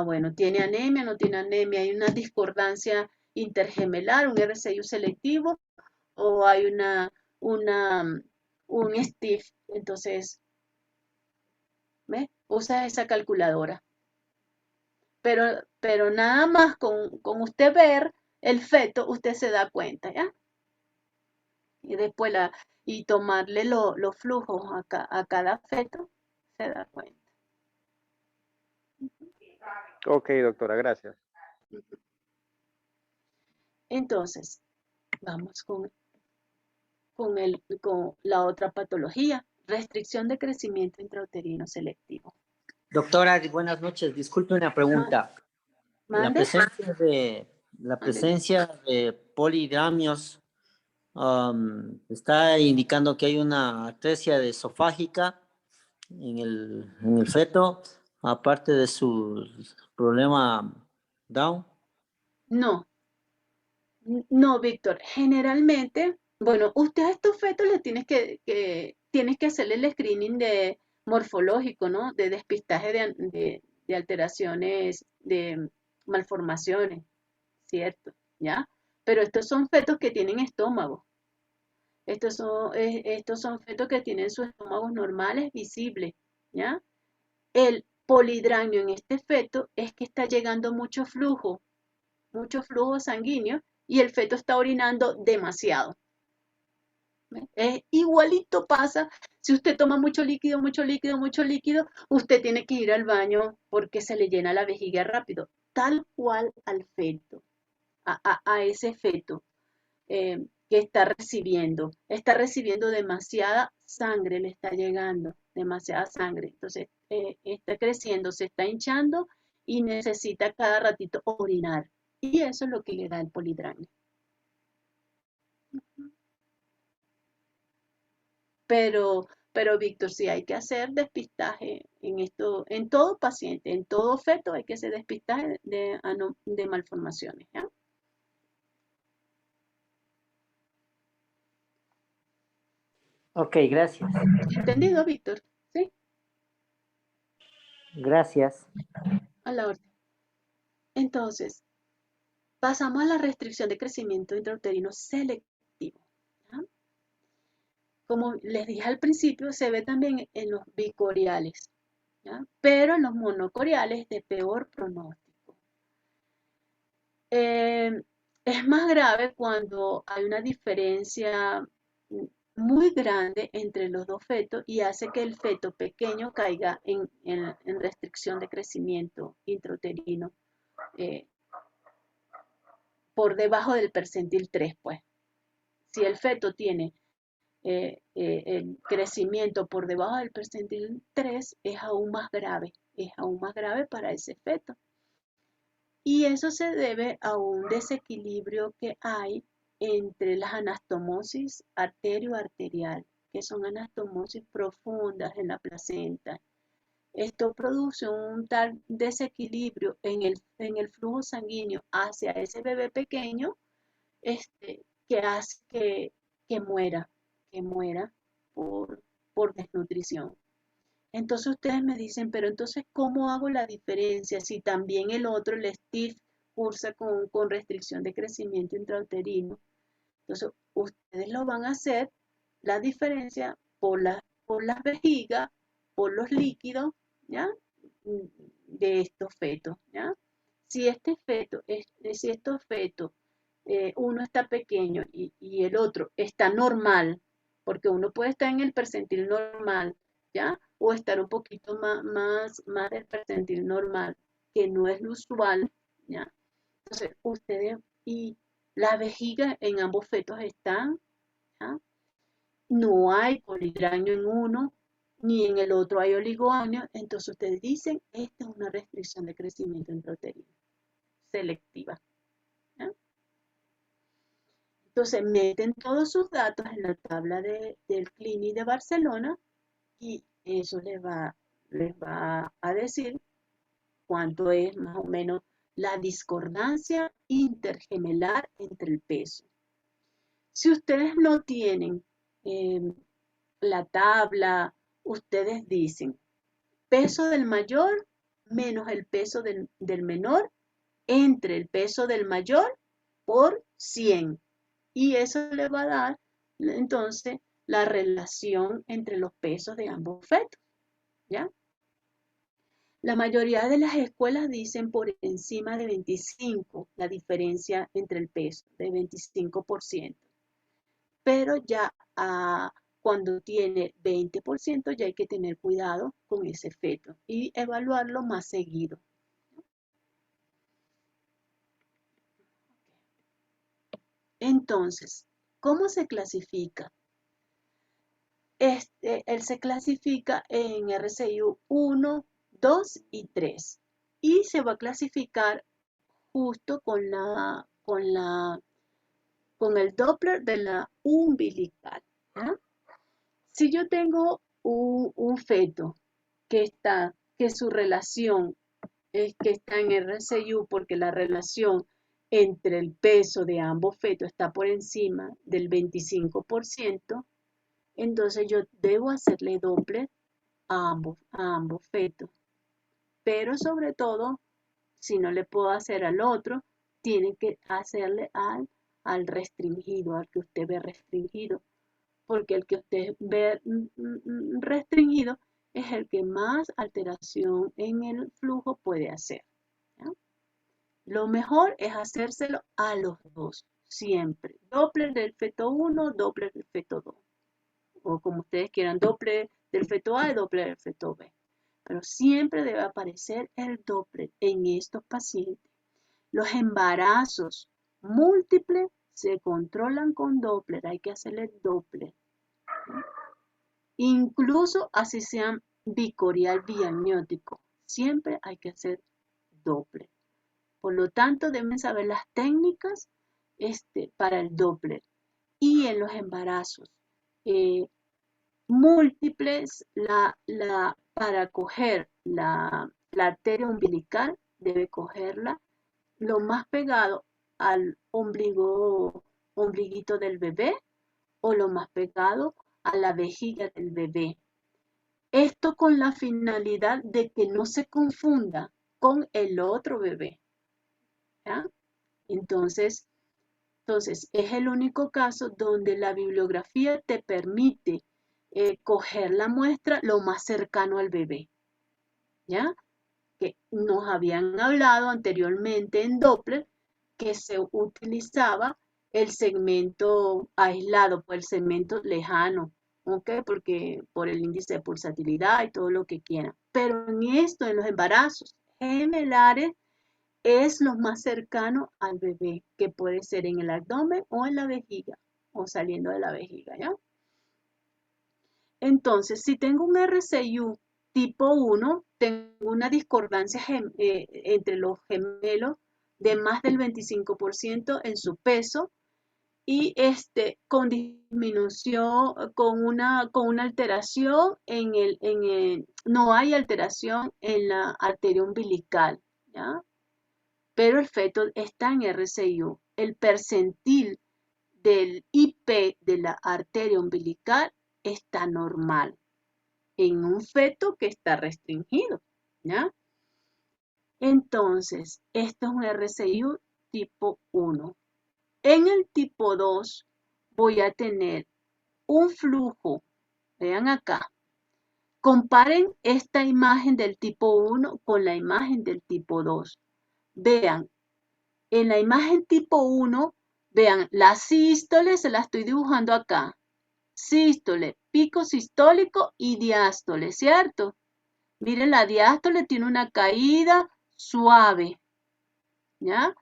S1: bueno, tiene anemia, no tiene anemia, hay una discordancia intergemelar, un RCIU selectivo, o hay un STIF. Entonces, ¿ves? Usa esa calculadora. Pero nada más con usted ver el feto, usted se da cuenta, ¿ya? Y después y tomarle los flujos a cada feto, se da cuenta.
S2: Ok, doctora, gracias.
S1: Entonces, vamos con la otra patología, restricción de crecimiento intrauterino selectivo.
S5: Doctora, buenas noches. Disculpe una pregunta. La
S1: ¿Mande?
S5: presencia de polidramios está indicando que hay una atresia esofágica en el feto, aparte de su problema Down.
S1: No, no, Víctor. Generalmente, bueno, usted a estos fetos le tienes que hacerle el screening de morfológico, ¿no? De despistaje de alteraciones, de malformaciones, ¿cierto? ¿Ya? Pero estos son fetos que tienen estómago. Estos son fetos que tienen sus estómagos normales visibles, ¿ya? El polidramio en este feto es que está llegando mucho flujo sanguíneo y el feto está orinando demasiado. Igualito pasa si usted toma mucho líquido, usted tiene que ir al baño porque se le llena la vejiga rápido, tal cual al feto, a ese feto que está recibiendo demasiada sangre, le está llegando demasiada sangre, entonces está creciendo, se está hinchando y necesita cada ratito orinar, y eso es lo que le da el polidramio. Pero Víctor, sí hay que hacer despistaje en todo paciente, en todo feto hay que hacer despistaje de malformaciones, ¿ya?
S5: Ok, gracias.
S1: ¿Entendido, Víctor? Sí,
S5: Gracias.
S1: a la orden. Entonces, pasamos a la restricción de crecimiento intrauterino selectivo, ¿ya? Como les dije al principio, se ve también en los bicoriales, ¿ya? Pero en los monocoriales de peor pronóstico. Es más grave cuando hay una diferencia muy grande entre los dos fetos y hace que el feto pequeño caiga en restricción de crecimiento intrauterino por debajo del percentil 3, pues. Si el feto tiene el crecimiento por debajo del percentil 3, es aún más grave para ese feto. Y eso se debe a un desequilibrio que hay entre las anastomosis arterio-arterial, que son anastomosis profundas en la placenta. Esto produce un tal desequilibrio en el flujo sanguíneo hacia ese bebé pequeño, que hace que muera por desnutrición. Entonces ustedes me dicen, pero entonces, ¿cómo hago la diferencia si también el otro, el STIF, cursa con restricción de crecimiento intrauterino? Entonces, ustedes lo van a hacer la diferencia por las vejigas, por los líquidos, ¿ya? De estos fetos, ¿ya? Si estos fetos, uno está pequeño y el otro está normal, porque uno puede estar en el percentil normal, ¿ya? O estar un poquito más del percentil normal, que no es lo usual, ¿ya? Entonces, ustedes, y la vejiga en ambos fetos están, ¿ya? No hay polidramio en uno, ni en el otro hay oligoamnio, entonces ustedes dicen, esta es una restricción de crecimiento intrauterino selectiva, ¿ya? Entonces meten todos sus datos en la tabla del CLINIC de Barcelona y eso les va a decir cuánto es más o menos la discordancia intergemelar entre el peso. Si ustedes no tienen la tabla, ustedes dicen peso del mayor menos el peso del menor entre el peso del mayor por 100. Y eso le va a dar entonces la relación entre los pesos de ambos fetos, ¿ya? La mayoría de las escuelas dicen por encima de 25, la diferencia entre el peso, de 25%. Pero ya cuando tiene 20% ya hay que tener cuidado con ese feto y evaluarlo más seguido. Entonces, ¿cómo se clasifica? Él se clasifica en RCIU 1, 2 y 3 y se va a clasificar justo con el Doppler de la umbilical, ¿ya? Si yo tengo un feto que su relación es que está en RCIU porque la relación entre el peso de ambos fetos está por encima del 25%, entonces yo debo hacerle Doppler a ambos fetos. Pero sobre todo, si no le puedo hacer al otro, tiene que hacerle al restringido, al que usted ve restringido. Porque el que usted ve restringido es el que más alteración en el flujo puede hacer, ¿ya? Lo mejor es hacérselo a los dos, siempre. Doppler del feto 1, Doppler del feto 2. O como ustedes quieran, Doppler del feto A y Doppler del feto B. Pero siempre debe aparecer el Doppler en estos pacientes. Los embarazos múltiples se controlan con Doppler. Hay que hacerle Doppler. Incluso así sean bicorial biamniótico. Siempre hay que hacer Doppler. Por lo tanto, deben saber las técnicas para el Doppler. Y en los embarazos múltiples, para coger la arteria umbilical, debe cogerla lo más pegado al ombliguito del bebé o lo más pegado a la vejiga del bebé. Esto con la finalidad de que no se confunda con el otro bebé, ¿ya? Entonces es el único caso donde la bibliografía te permite coger la muestra lo más cercano al bebé, ¿ya? Que nos habían hablado anteriormente en Doppler que se utilizaba el segmento aislado, pues el segmento lejano, ¿ok? Porque por el índice de pulsatilidad y todo lo que quieran. Pero en los embarazos gemelares, es lo más cercano al bebé, que puede ser en el abdomen o en la vejiga, o saliendo de la vejiga, ¿ya? Entonces, si tengo un RCIU tipo 1, tengo una discordancia entre los gemelos de más del 25% en su peso y con disminución, con una alteración no hay alteración en la arteria umbilical, ¿ya? Pero el feto está en RCIU. El percentil del IP de la arteria umbilical está normal en un feto que está restringido, ¿ya? Entonces, esto es un RCIU tipo 1. En el tipo 2 voy a tener un flujo, vean acá, comparen esta imagen del tipo 1 con la imagen del tipo 2. Vean, en la imagen tipo 1, vean, la sístole se la estoy dibujando acá. Sístole, pico sistólico y diástole, ¿cierto? Miren, la diástole tiene una caída suave, ¿ya?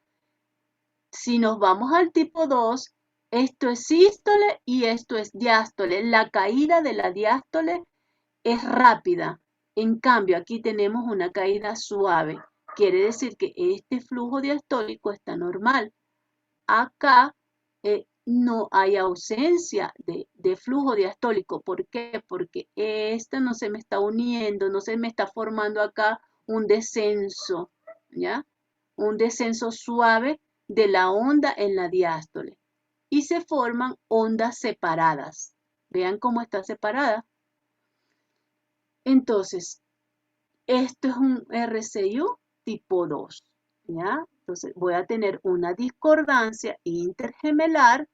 S1: Si nos vamos al tipo 2, esto es sístole y esto es diástole. La caída de la diástole es rápida. En cambio, aquí tenemos una caída suave. Quiere decir que este flujo diastólico está normal. Acá no hay ausencia de flujo diastólico. ¿Por qué? Porque esta no se me está uniendo, no se me está formando acá un descenso, ¿ya? Un descenso suave de la onda en la diástole. y se forman ondas separadas. Vean cómo está separada. Entonces, esto es un RCU tipo 2, ¿ya? Entonces, voy a tener una discordancia intergemelar,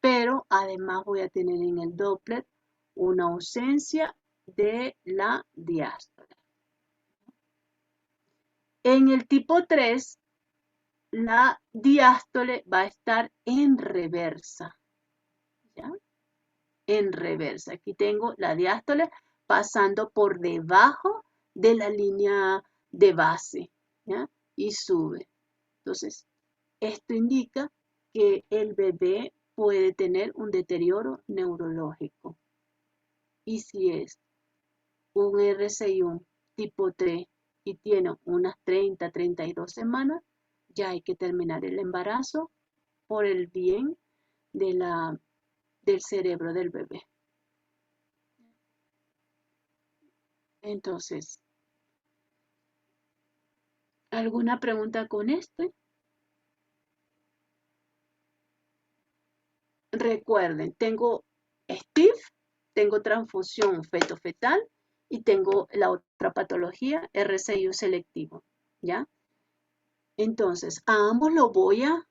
S1: pero además voy a tener en el Doppler una ausencia de la diástole. En el tipo 3, la diástole va a estar en reversa, ¿ya? En reversa. Aquí tengo la diástole pasando por debajo de la línea de base, ¿ya? Y sube. Entonces, esto indica que el bebé puede tener un deterioro neurológico. Y si es un RCI1 tipo 3 y tiene unas 30, 32 semanas, ya hay que terminar el embarazo por el bien del cerebro del bebé. Entonces, ¿alguna pregunta con esto? Recuerden, tengo STIF, tengo transfusión feto-fetal y tengo la otra patología, RCIU selectivo, ¿ya? Entonces, a ambos lo voy a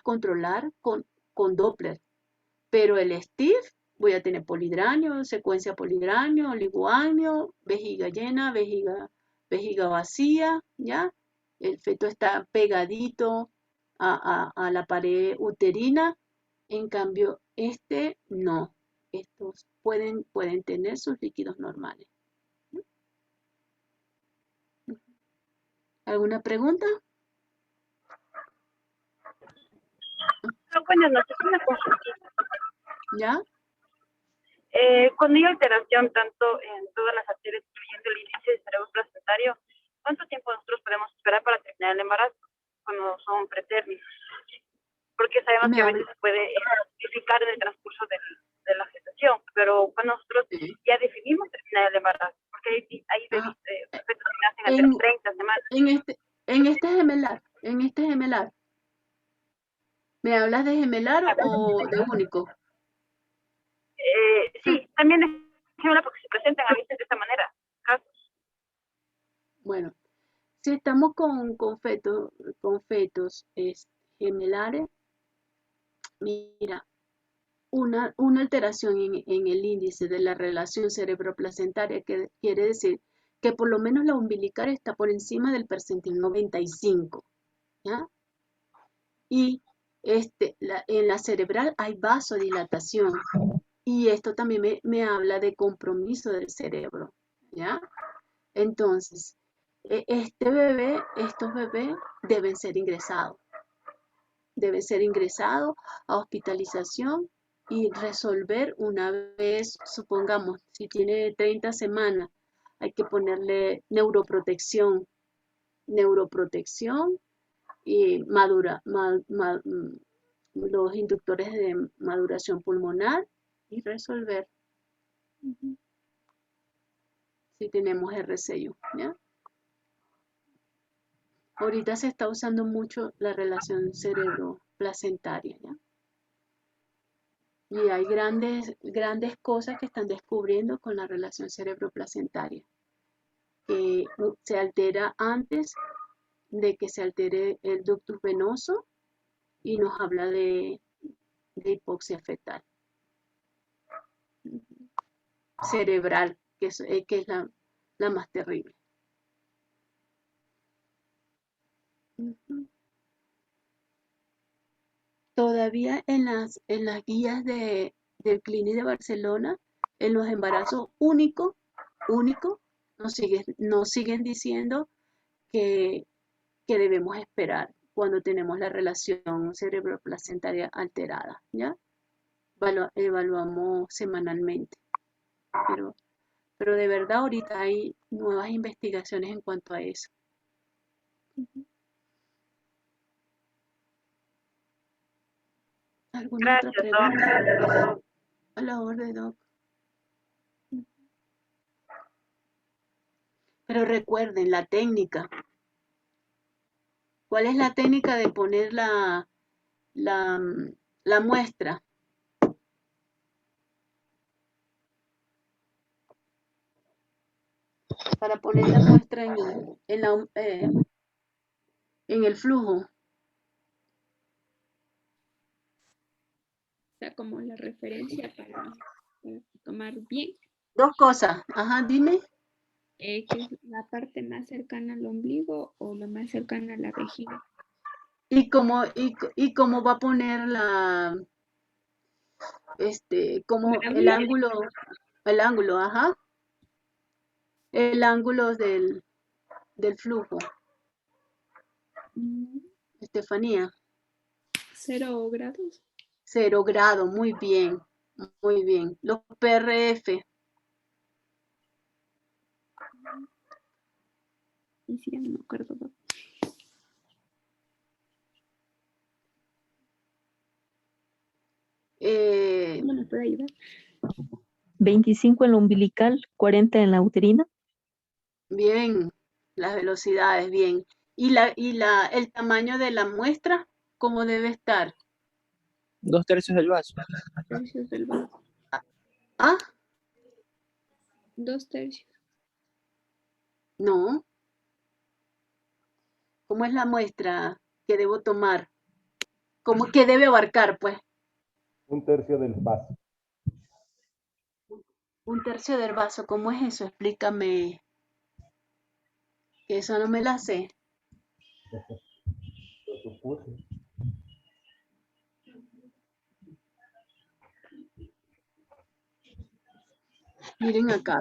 S1: controlar con Doppler, pero el STIF voy a tener polidranio, secuencia polidranio, oligoamio, vejiga llena, vejiga vacía, ¿ya? El feto está pegadito a la pared uterina, en cambio este no. Estos pueden tener sus líquidos normales. ¿Alguna pregunta?
S6: Buenas noches, una consulta.
S1: ¿Ya?
S6: Cuando hay alteración tanto en todas las arterias, incluyendo el índice de cerebro placentario, ¿cuánto tiempo nosotros podemos esperar para terminar el embarazo cuando son pretérminos? Porque sabemos que a veces se puede modificar en el transcurso de la gestación, pero cuando nosotros ya definimos terminar el embarazo, porque hay fetos que nacen entre las 30 semanas.
S1: En este gemelar. ¿Me hablas de gemelar o de único?
S6: Sí, también es gemelar porque se presentan a veces de esta manera, casos.
S1: Bueno, si estamos con fetos gemelares, mira, una alteración en el índice de la relación cerebroplacentaria, que quiere decir que por lo menos la umbilical está por encima del percentil 95, ¿ya? Y en la cerebral hay vasodilatación, y esto también me habla de compromiso del cerebro, ¿ya? Entonces, estos bebés deben ser ingresados a hospitalización y resolver una vez, supongamos, si tiene 30 semanas, hay que ponerle neuroprotección y los inductores de maduración pulmonar y resolver si tenemos RCU, ¿ya? Ahorita se está usando mucho la relación cerebro-placentaria, ¿ya? Y hay grandes cosas que están descubriendo con la relación cerebro-placentaria, que se altera antes de que se altere el ductus venoso y nos habla de hipoxia fetal cerebral, que es la más terrible. Todavía en las guías del Clínic de Barcelona, en los embarazos únicos, nos siguen diciendo que debemos esperar cuando tenemos la relación cerebroplacentaria alterada, ¿ya? Evaluamos semanalmente. Pero de verdad ahorita hay nuevas investigaciones en cuanto a eso. ¿Alguna otra pregunta? A la orden, Doc. Pero recuerden la técnica. ¿Cuál es la técnica de poner la la muestra. Para poner la muestra en el flujo.
S7: O sea, como la referencia para tomar bien,
S1: Dos cosas. Ajá, dime.
S7: que es la parte más cercana al ombligo o lo más cercana a la vejiga.
S1: Y cómo va a poner como el ángulo, ajá. El ángulo del flujo. Estefanía.
S7: 0 grados.
S1: 0 grado, muy bien, muy bien. Los PRF.
S7: Y sí, ya no me acuerdo. ¿Cómo me puede ayudar?
S8: 25 en la umbilical, 40 en la uterina.
S1: Bien, las velocidades, bien. ¿Y el tamaño de la muestra, cómo debe estar?
S9: 2/3 del vaso.
S7: Tercios del vaso.
S1: ¿Ah?
S7: 2/3.
S1: No. ¿Cómo es la muestra que debo tomar? ¿Qué debe abarcar, pues?
S4: 1/3 del vaso.
S1: 1/3 del vaso, ¿cómo es eso? Explícame. Que eso no me la sé.
S4: Lo supuse.
S1: Miren acá.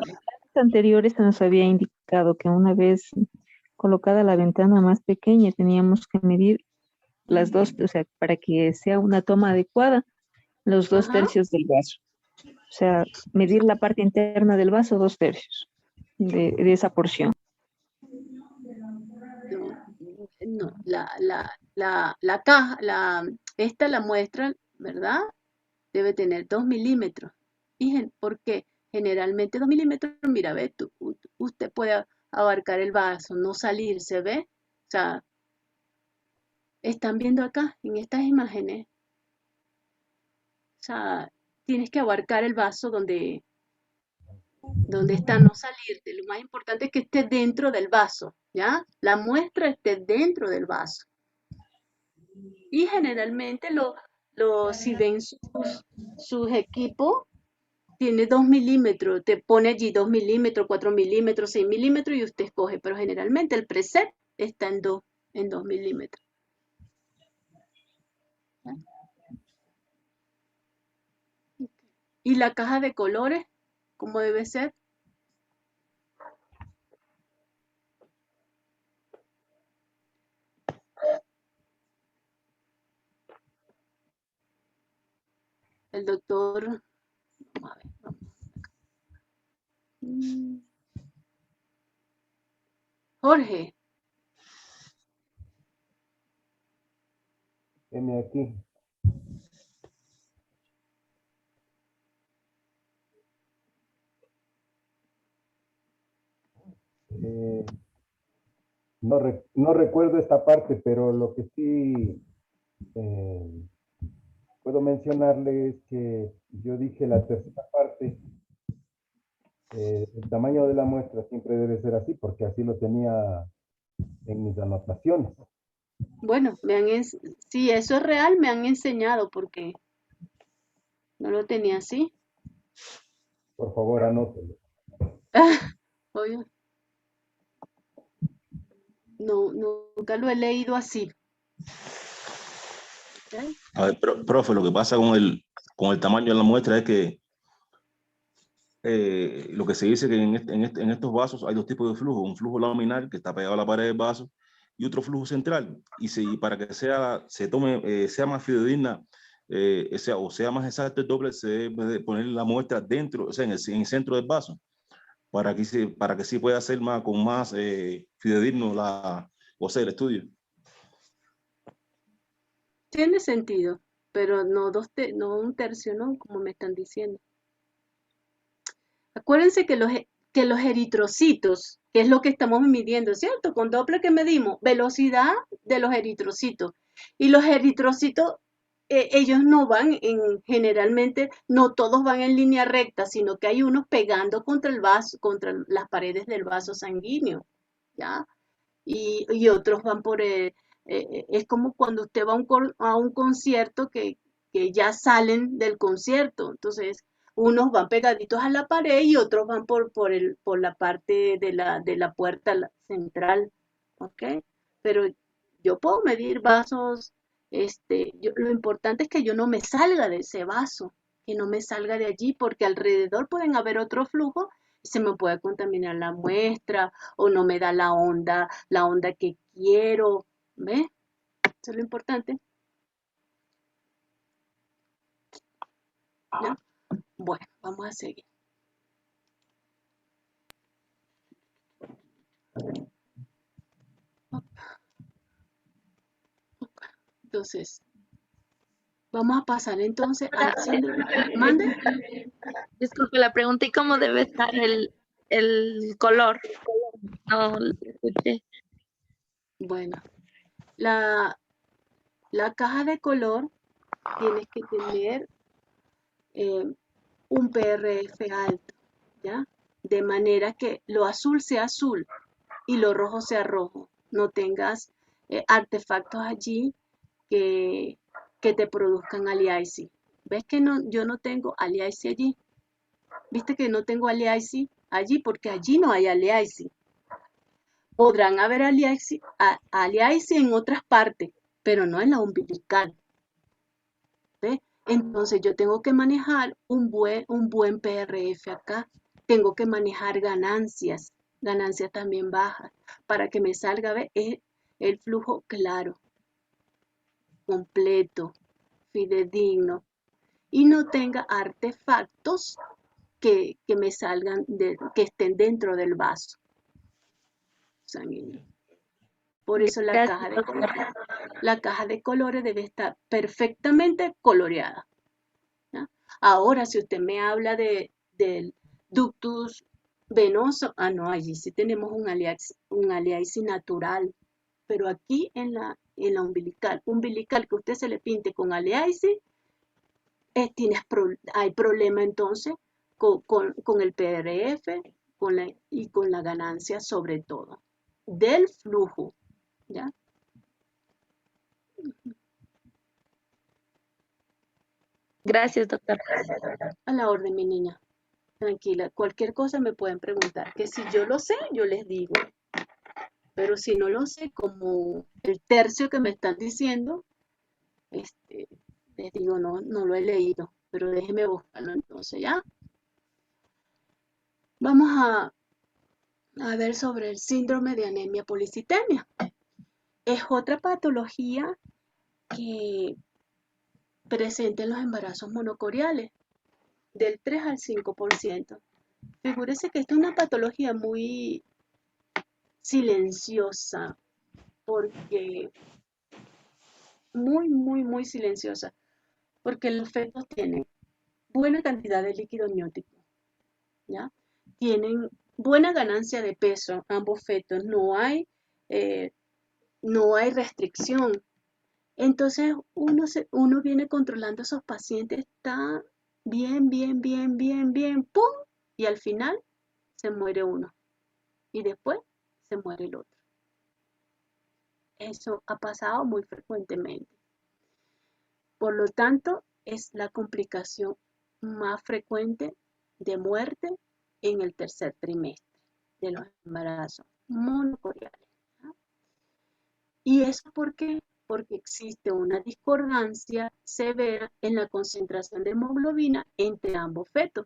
S8: Anteriores se nos había indicado que una vez colocada la ventana más pequeña teníamos que medir las dos, o sea, para que sea una toma adecuada, los 2/3 del vaso. O sea, medir la parte interna del vaso, 2/3 de esa porción.
S1: No, la caja, la muestra, ¿verdad? Debe tener 2 milímetros. Porque generalmente 2 milímetros, mira, ve, usted puede abarcar el vaso, no salirse, ¿ve? O sea, están viendo acá, en estas imágenes. O sea, tienes que abarcar el vaso donde está, no salirte. Lo más importante es que esté dentro del vaso, ¿ya? La muestra esté dentro del vaso. Y generalmente si ven sus equipos, tiene 2 milímetros, te pone allí 2 milímetros, 4 milímetros, 6 milímetros y usted escoge, pero generalmente el preset está en 2 milímetros. ¿Y la caja de colores? ¿Cómo debe ser? El doctor, a ver, vamos. Jorge.
S4: Heme aquí. No recuerdo esta parte, pero lo que sí puedo mencionarle es que yo dije la tercera parte, el tamaño de la muestra siempre debe ser así, porque así lo tenía en mis anotaciones.
S1: Bueno, si eso es real, me han enseñado porque no lo tenía así.
S4: Por favor, anótelo.
S1: Oye, no, nunca lo he leído así. ¿Okay?
S3: A ver, profe, lo que pasa con el tamaño de la muestra es que lo que se dice que en estos vasos hay dos tipos de flujo, un flujo laminar que está pegado a la pared del vaso y otro flujo central. Y para que sea más fidedigna, sea más exacto el doble, se debe poner la muestra dentro, o sea, en el centro del vaso, para que sí pueda ser con más fidedigno el estudio.
S1: Tiene sentido, pero no no 1/3, ¿no? Como me están diciendo. Acuérdense que los eritrocitos, que es lo que estamos midiendo, ¿cierto? Con Doppler que medimos, velocidad de los eritrocitos. Y los eritrocitos ellos no van generalmente, no todos van en línea recta, sino que hay unos pegando contra el vaso, contra las paredes del vaso sanguíneo, ¿ya? Y otros van es como cuando usted va a un concierto que ya salen del concierto, entonces unos van pegaditos a la pared y otros van por la parte de la puerta central, ¿ok? Pero yo puedo medir vasos, lo importante es que yo no me salga de ese vaso, que no me salga de allí, porque alrededor pueden haber otro flujo y se me puede contaminar la muestra o no me da la onda que quiero, ¿ves? Eso es lo importante. ¿Ya? Bueno, vamos a seguir. Entonces, vamos a pasar entonces al síndrome. ¿Mande?
S10: Disculpe la pregunta, ¿y cómo debe estar el color? No lo escuché.
S1: Bueno, la caja de color tienes que tener un PRF alto, ¿ya? De manera que lo azul sea azul y lo rojo sea rojo. No tengas artefactos allí que te produzcan aliasing. ¿Ves que yo no tengo aliasing allí? ¿Viste que no tengo aliasing allí? Porque allí no hay aliasing. Podrán haber aliasing en otras partes, pero no en la umbilical. ¿Ves? Entonces yo tengo que manejar un buen PRF acá. Tengo que manejar ganancias también bajas, para que me salga el flujo claro, completo, fidedigno, y no tenga artefactos que me salgan, que estén dentro del vaso sanguíneo. Por eso la caja de colores debe estar perfectamente coloreada, ¿ya? Ahora, si usted me habla del ductus venoso, no, allí sí tenemos un aliasing natural, pero aquí en la umbilical que usted se le pinte con aliasing, hay problema entonces con el PRF y con la ganancia sobre todo del flujo, ¿ya?
S10: Gracias, doctora.
S1: A la orden, mi niña. Tranquila, cualquier cosa me pueden preguntar, que si yo lo sé, yo les digo. Pero si no lo sé, como el tercio que me están diciendo, les digo, no lo he leído, pero déjeme buscarlo entonces, ¿ya? Vamos a ver sobre el síndrome de anemia policitemia. Es otra patología que presenta en los embarazos monocoriales, del 3 al 5%. Figúrese que esta es una patología muy silenciosa, porque muy silenciosa, porque los fetos tienen buena cantidad de líquido amniótico, ¿ya? Tienen buena ganancia de peso, ambos fetos, no hay restricción. Entonces uno viene controlando a esos pacientes, está bien, ¡pum! Y al final se muere uno y después se muere el otro. Eso ha pasado muy frecuentemente. Por lo tanto, es la complicación más frecuente de muerte en el tercer trimestre de los embarazos monocoriales. ¿Ya? ¿Y eso por qué? Porque existe una discordancia severa en la concentración de hemoglobina entre ambos fetos.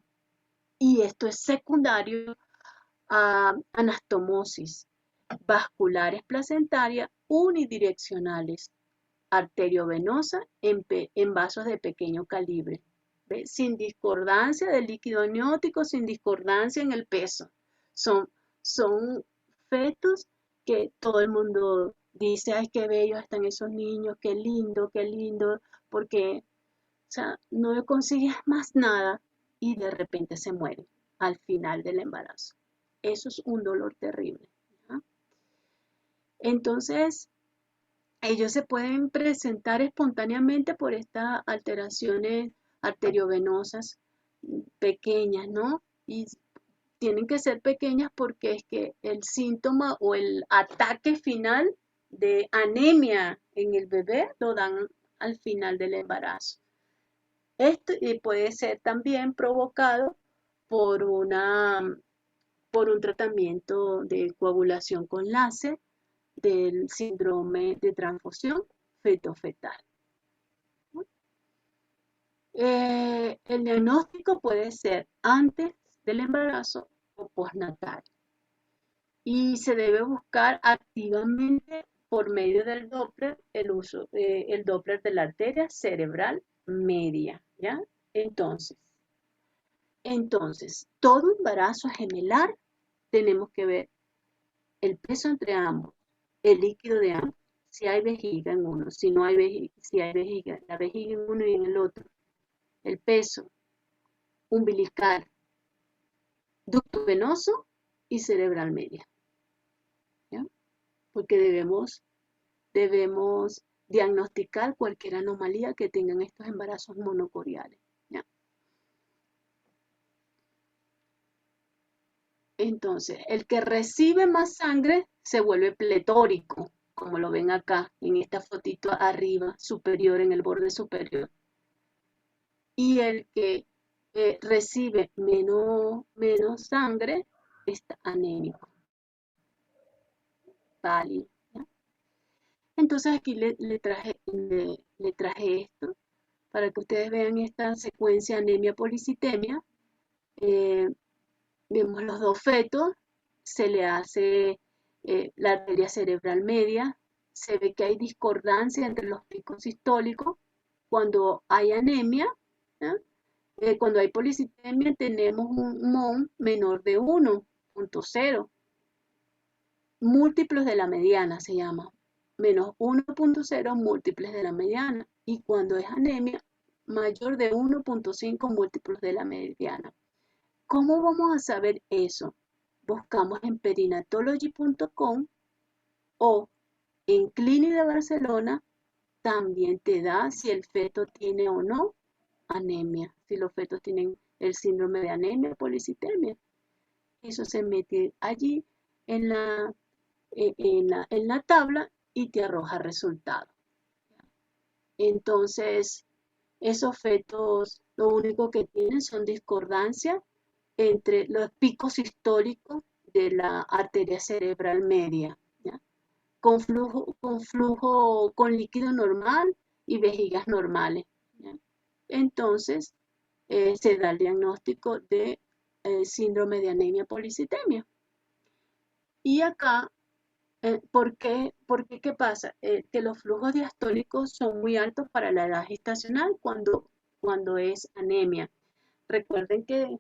S1: Y esto es secundario a anastomosis, vasculares placentarias unidireccionales, arteriovenosa en vasos de pequeño calibre, ¿ve? Sin discordancia del líquido amniótico, sin discordancia en el peso. Son fetos que todo el mundo dice, ay, qué bellos están esos niños, qué lindo, porque, o sea, no le consigues más nada y de repente se mueren al final del embarazo. Eso es un dolor terrible, ¿ya? Entonces, ellos se pueden presentar espontáneamente por estas alteraciones arteriovenosas pequeñas, ¿no? Y tienen que ser pequeñas porque es que el síntoma o el ataque final de anemia en el bebé lo dan al final del embarazo. Esto puede ser también provocado por un tratamiento de coagulación con láser del síndrome de transfusión feto-fetal. El diagnóstico puede ser antes del embarazo o postnatal y se debe buscar activamente por medio del Doppler el Doppler de la arteria cerebral media, ¿ya? Entonces, todo embarazo gemelar tenemos que ver el peso entre ambos, el líquido de ambos, si hay vejiga en uno, si no hay vejiga, si hay vejiga, la vejiga en uno y en el otro, el peso umbilical, ducto venoso y cerebral media, ¿ya? Porque debemos diagnosticar cualquier anomalía que tengan estos embarazos monocoriales, ¿ya? Entonces, el que recibe más sangre se vuelve pletórico, como lo ven acá en esta fotito arriba, superior, en el borde superior. Y el que recibe menos sangre está anémico, pálido, ¿ya? Entonces aquí le traje esto para que ustedes vean esta secuencia anemia-policitemia. Vemos los dos fetos, se le hace la arteria cerebral media, se ve que hay discordancia entre los picos sistólicos. Cuando hay anemia, ¿ya? Cuando hay policitemia tenemos un MON menor de 1.0, múltiplos de la mediana se llama, menos 1.0 múltiples de la mediana, y cuando es anemia, mayor de 1.5 múltiplos de la mediana. ¿Cómo vamos a saber eso? Buscamos en perinatology.com o en Clínica de Barcelona, también te da si el feto tiene o no anemia, si los fetos tienen el síndrome de anemia policitemia. Eso se mete allí en la tabla y te arroja resultados. Entonces, esos fetos lo único que tienen son discordancia entre los picos históricos de la arteria cerebral media, ¿ya? Con líquido normal y vejigas normales, ¿ya? Entonces, se da el diagnóstico de síndrome de anemia policitemia. Y acá, ¿por qué qué pasa? Que los flujos diastólicos son muy altos para la edad gestacional cuando es anemia. Recuerden que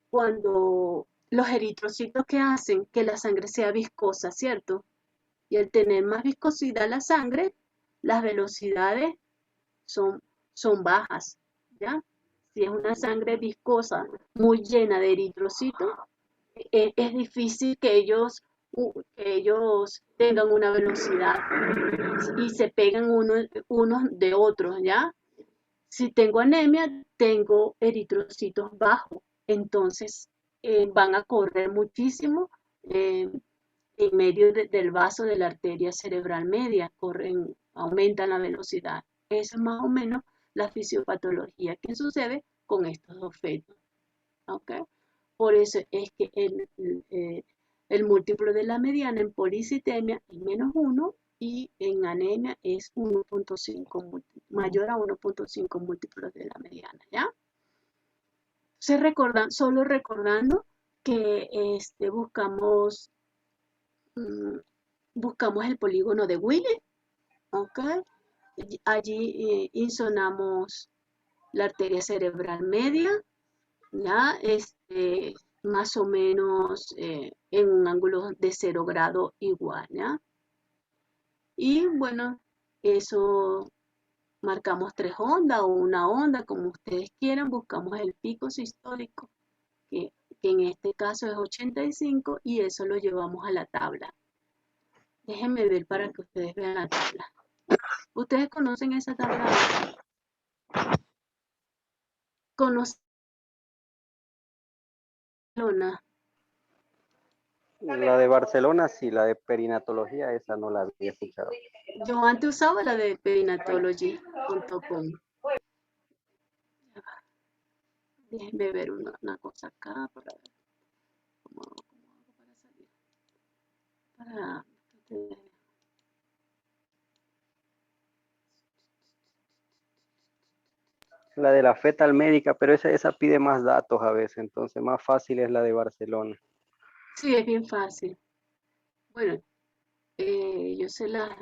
S1: cuando los eritrocitos que hacen que la sangre sea viscosa, ¿cierto? Y al tener más viscosidad la sangre, las velocidades son bajas, ¿ya? Si es una sangre viscosa muy llena de eritrocitos, es difícil que ellos tengan una velocidad y se pegan unos de otros, ¿ya? Si tengo anemia, tengo eritrocitos bajos, entonces van a correr muchísimo en medio del vaso de la arteria cerebral media, aumentan la velocidad. Esa es más o menos la fisiopatología que sucede con estos dos fetos, ¿ok? Por eso es que el múltiplo de la mediana en policitemia es -1 y en anemia es 1.5, mayor a 1.5 múltiplos de la mediana, ¿ya? Entonces, solo recordando que buscamos el polígono de Wille, ¿ok? Allí insonamos la arteria cerebral media, ¿ya? Más o menos en un ángulo de 0 grado igual, ¿ya? Y bueno, eso marcamos 3 ondas o una onda, como ustedes quieran, buscamos el pico sistólico, que en este caso es 85, y eso lo llevamos a la tabla. Déjenme ver para que ustedes vean la tabla. ¿Ustedes conocen esa tabla? ¿Conocen Barcelona?
S2: La de Barcelona, sí, la de perinatología, esa no la había escuchado.
S1: Yo antes usaba la de perinatology.com. Déjenme ver una cosa acá para ver cómo hago para salir. Para
S2: La de la fetal médica, pero esa pide más datos a veces, entonces más fácil es la de Barcelona.
S1: Sí, es bien fácil. Bueno, yo se las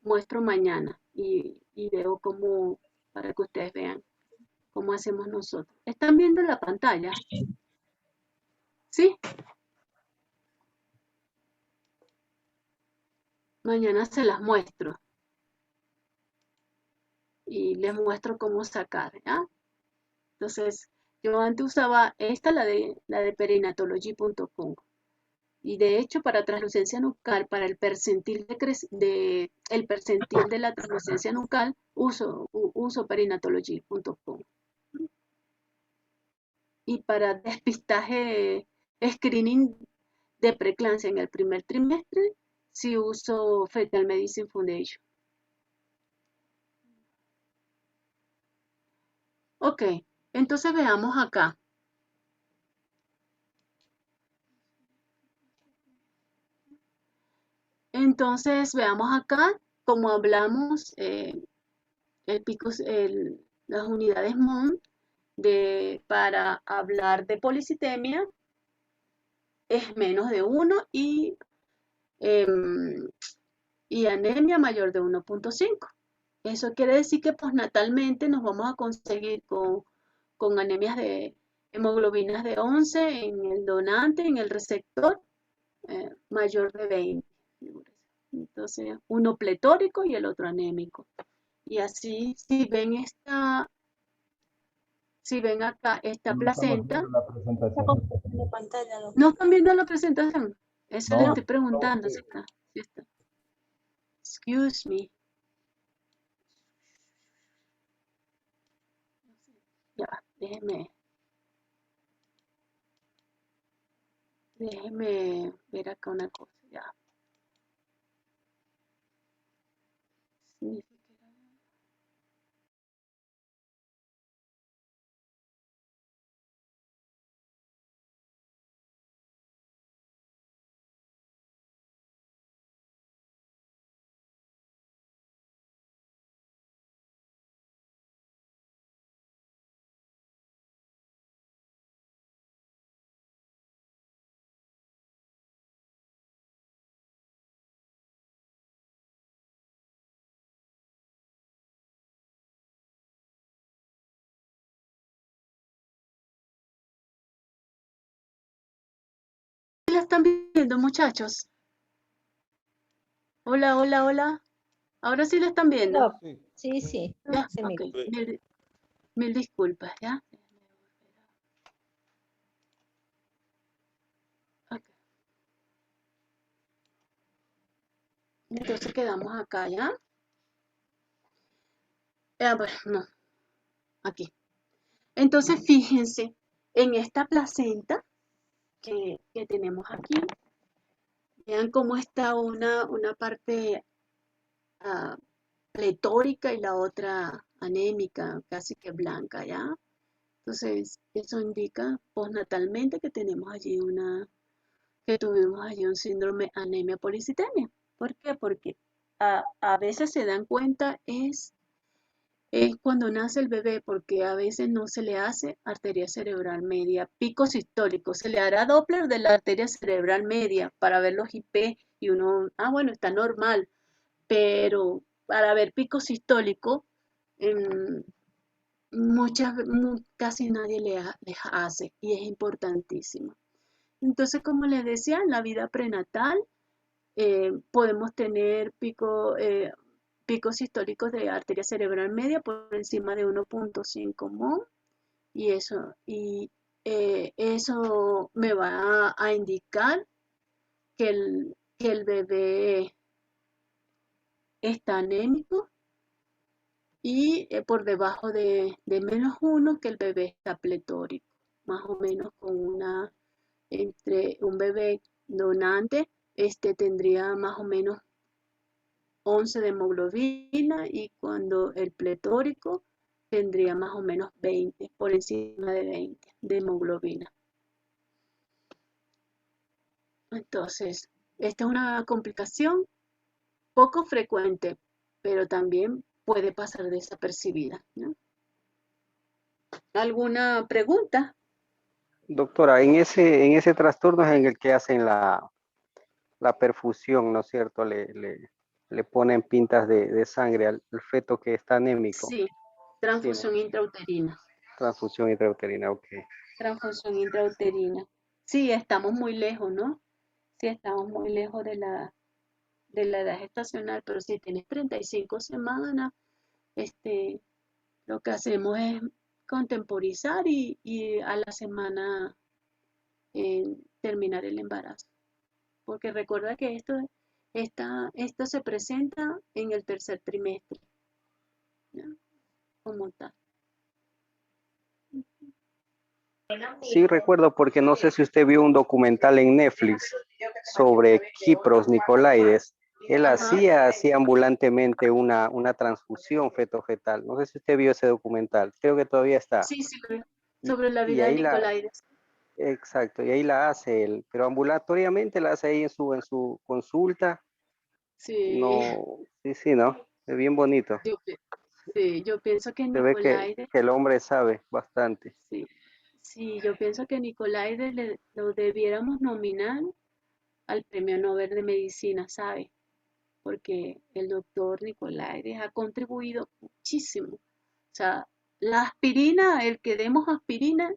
S1: muestro mañana y veo cómo, para que ustedes vean cómo hacemos nosotros. ¿Están viendo la pantalla? ¿Sí? Mañana se las muestro y les muestro cómo sacar, ¿ya? Entonces, yo antes usaba esta, la de perinatology.com. Y de hecho, para translucencia nucal, para el percentil el percentil de la translucencia nucal, uso perinatology.com. Y para despistaje, screening de preeclampsia en el primer trimestre, sí uso Fetal Medicine Foundation. Ok, entonces veamos acá. Entonces veamos acá, como hablamos, las unidades MON para hablar de policitemia es menos de 1 y anemia mayor de 1.5. Eso quiere decir que postnatalmente nos vamos a conseguir con anemias de hemoglobinas de 11 en el donante, en el receptor, mayor de 20. Entonces, uno pletórico y el otro anémico. Y así, si ven acá esta
S4: No estamos
S1: placenta,
S4: viendo la presentación.
S1: ¿no están viendo la presentación? Eso le
S4: No,
S1: estoy preguntando. Si está, si está. Excuse me. Ya, déjeme ver acá una cosa. Ya. ¿Sí la están viendo, muchachos? Hola, hola, hola. Ahora sí la están viendo.
S11: Sí, sí.
S1: Ya,
S11: Se
S1: ok.
S11: mira.
S1: Mil disculpas, ¿ya? Ok. Entonces quedamos acá, ¿ya? Bueno, no. Aquí. Entonces, fíjense en esta placenta que tenemos aquí. Vean cómo está una parte pletórica y la otra anémica, casi que blanca, ¿ya? Entonces, eso indica postnatalmente que tuvimos allí un síndrome anemia policitemia. ¿Por qué? Porque a veces se dan cuenta es cuando nace el bebé, porque a veces no se le hace arteria cerebral media, pico sistólico, se le hará Doppler de la arteria cerebral media para ver los IP y uno, bueno, está normal, pero para ver pico sistólico, casi nadie les hace y es importantísimo. Entonces, como les decía, en la vida prenatal podemos tener picos sistólicos de arteria cerebral media por encima de 1.5 mol y eso me va a indicar que que el bebé está anémico y por debajo de -1 que el bebé está pletórico, más o menos entre un bebé donante tendría más o menos 11 de hemoglobina y cuando el pletórico tendría más o menos 20, por encima de 20 de hemoglobina. Entonces, esta es una complicación poco frecuente, pero también puede pasar desapercibida, ¿no? ¿Alguna pregunta?
S2: Doctora, en ese trastorno es en el que hacen la perfusión, ¿no es cierto? Le ponen pintas de sangre al feto que está anémico.
S1: Sí, transfusión intrauterina.
S2: Transfusión intrauterina, ok.
S1: Transfusión intrauterina. Sí, estamos muy lejos, ¿no? Sí, estamos muy lejos de la edad gestacional, pero si tienes 35 semanas, lo que hacemos es contemporizar y a la semana terminar el embarazo. Porque recuerda que esto se presenta en el tercer trimestre, ¿ya? Como tal.
S2: Sí, recuerdo porque no sé si usted vio un documental en Netflix sobre Kypros Nicolaides. Él hacía ambulantemente una transfusión feto-fetal. No sé si usted vio ese documental. Creo que todavía está.
S1: Sí, sobre la vida de Nicolaides.
S2: Exacto, y ahí la hace él, pero ambulatoriamente la hace ahí en su consulta.
S1: Sí.
S2: No, sí, ¿no? Es bien bonito.
S1: Yo pienso que
S2: Se ve
S1: Nicolaides,
S2: que el hombre sabe bastante.
S1: sí, yo pienso que Nicolaides lo debiéramos nominar al Premio Nobel de Medicina, ¿sabe? Porque el doctor Nicolaides ha contribuido muchísimo. O sea, la aspirina, el que demos aspirina,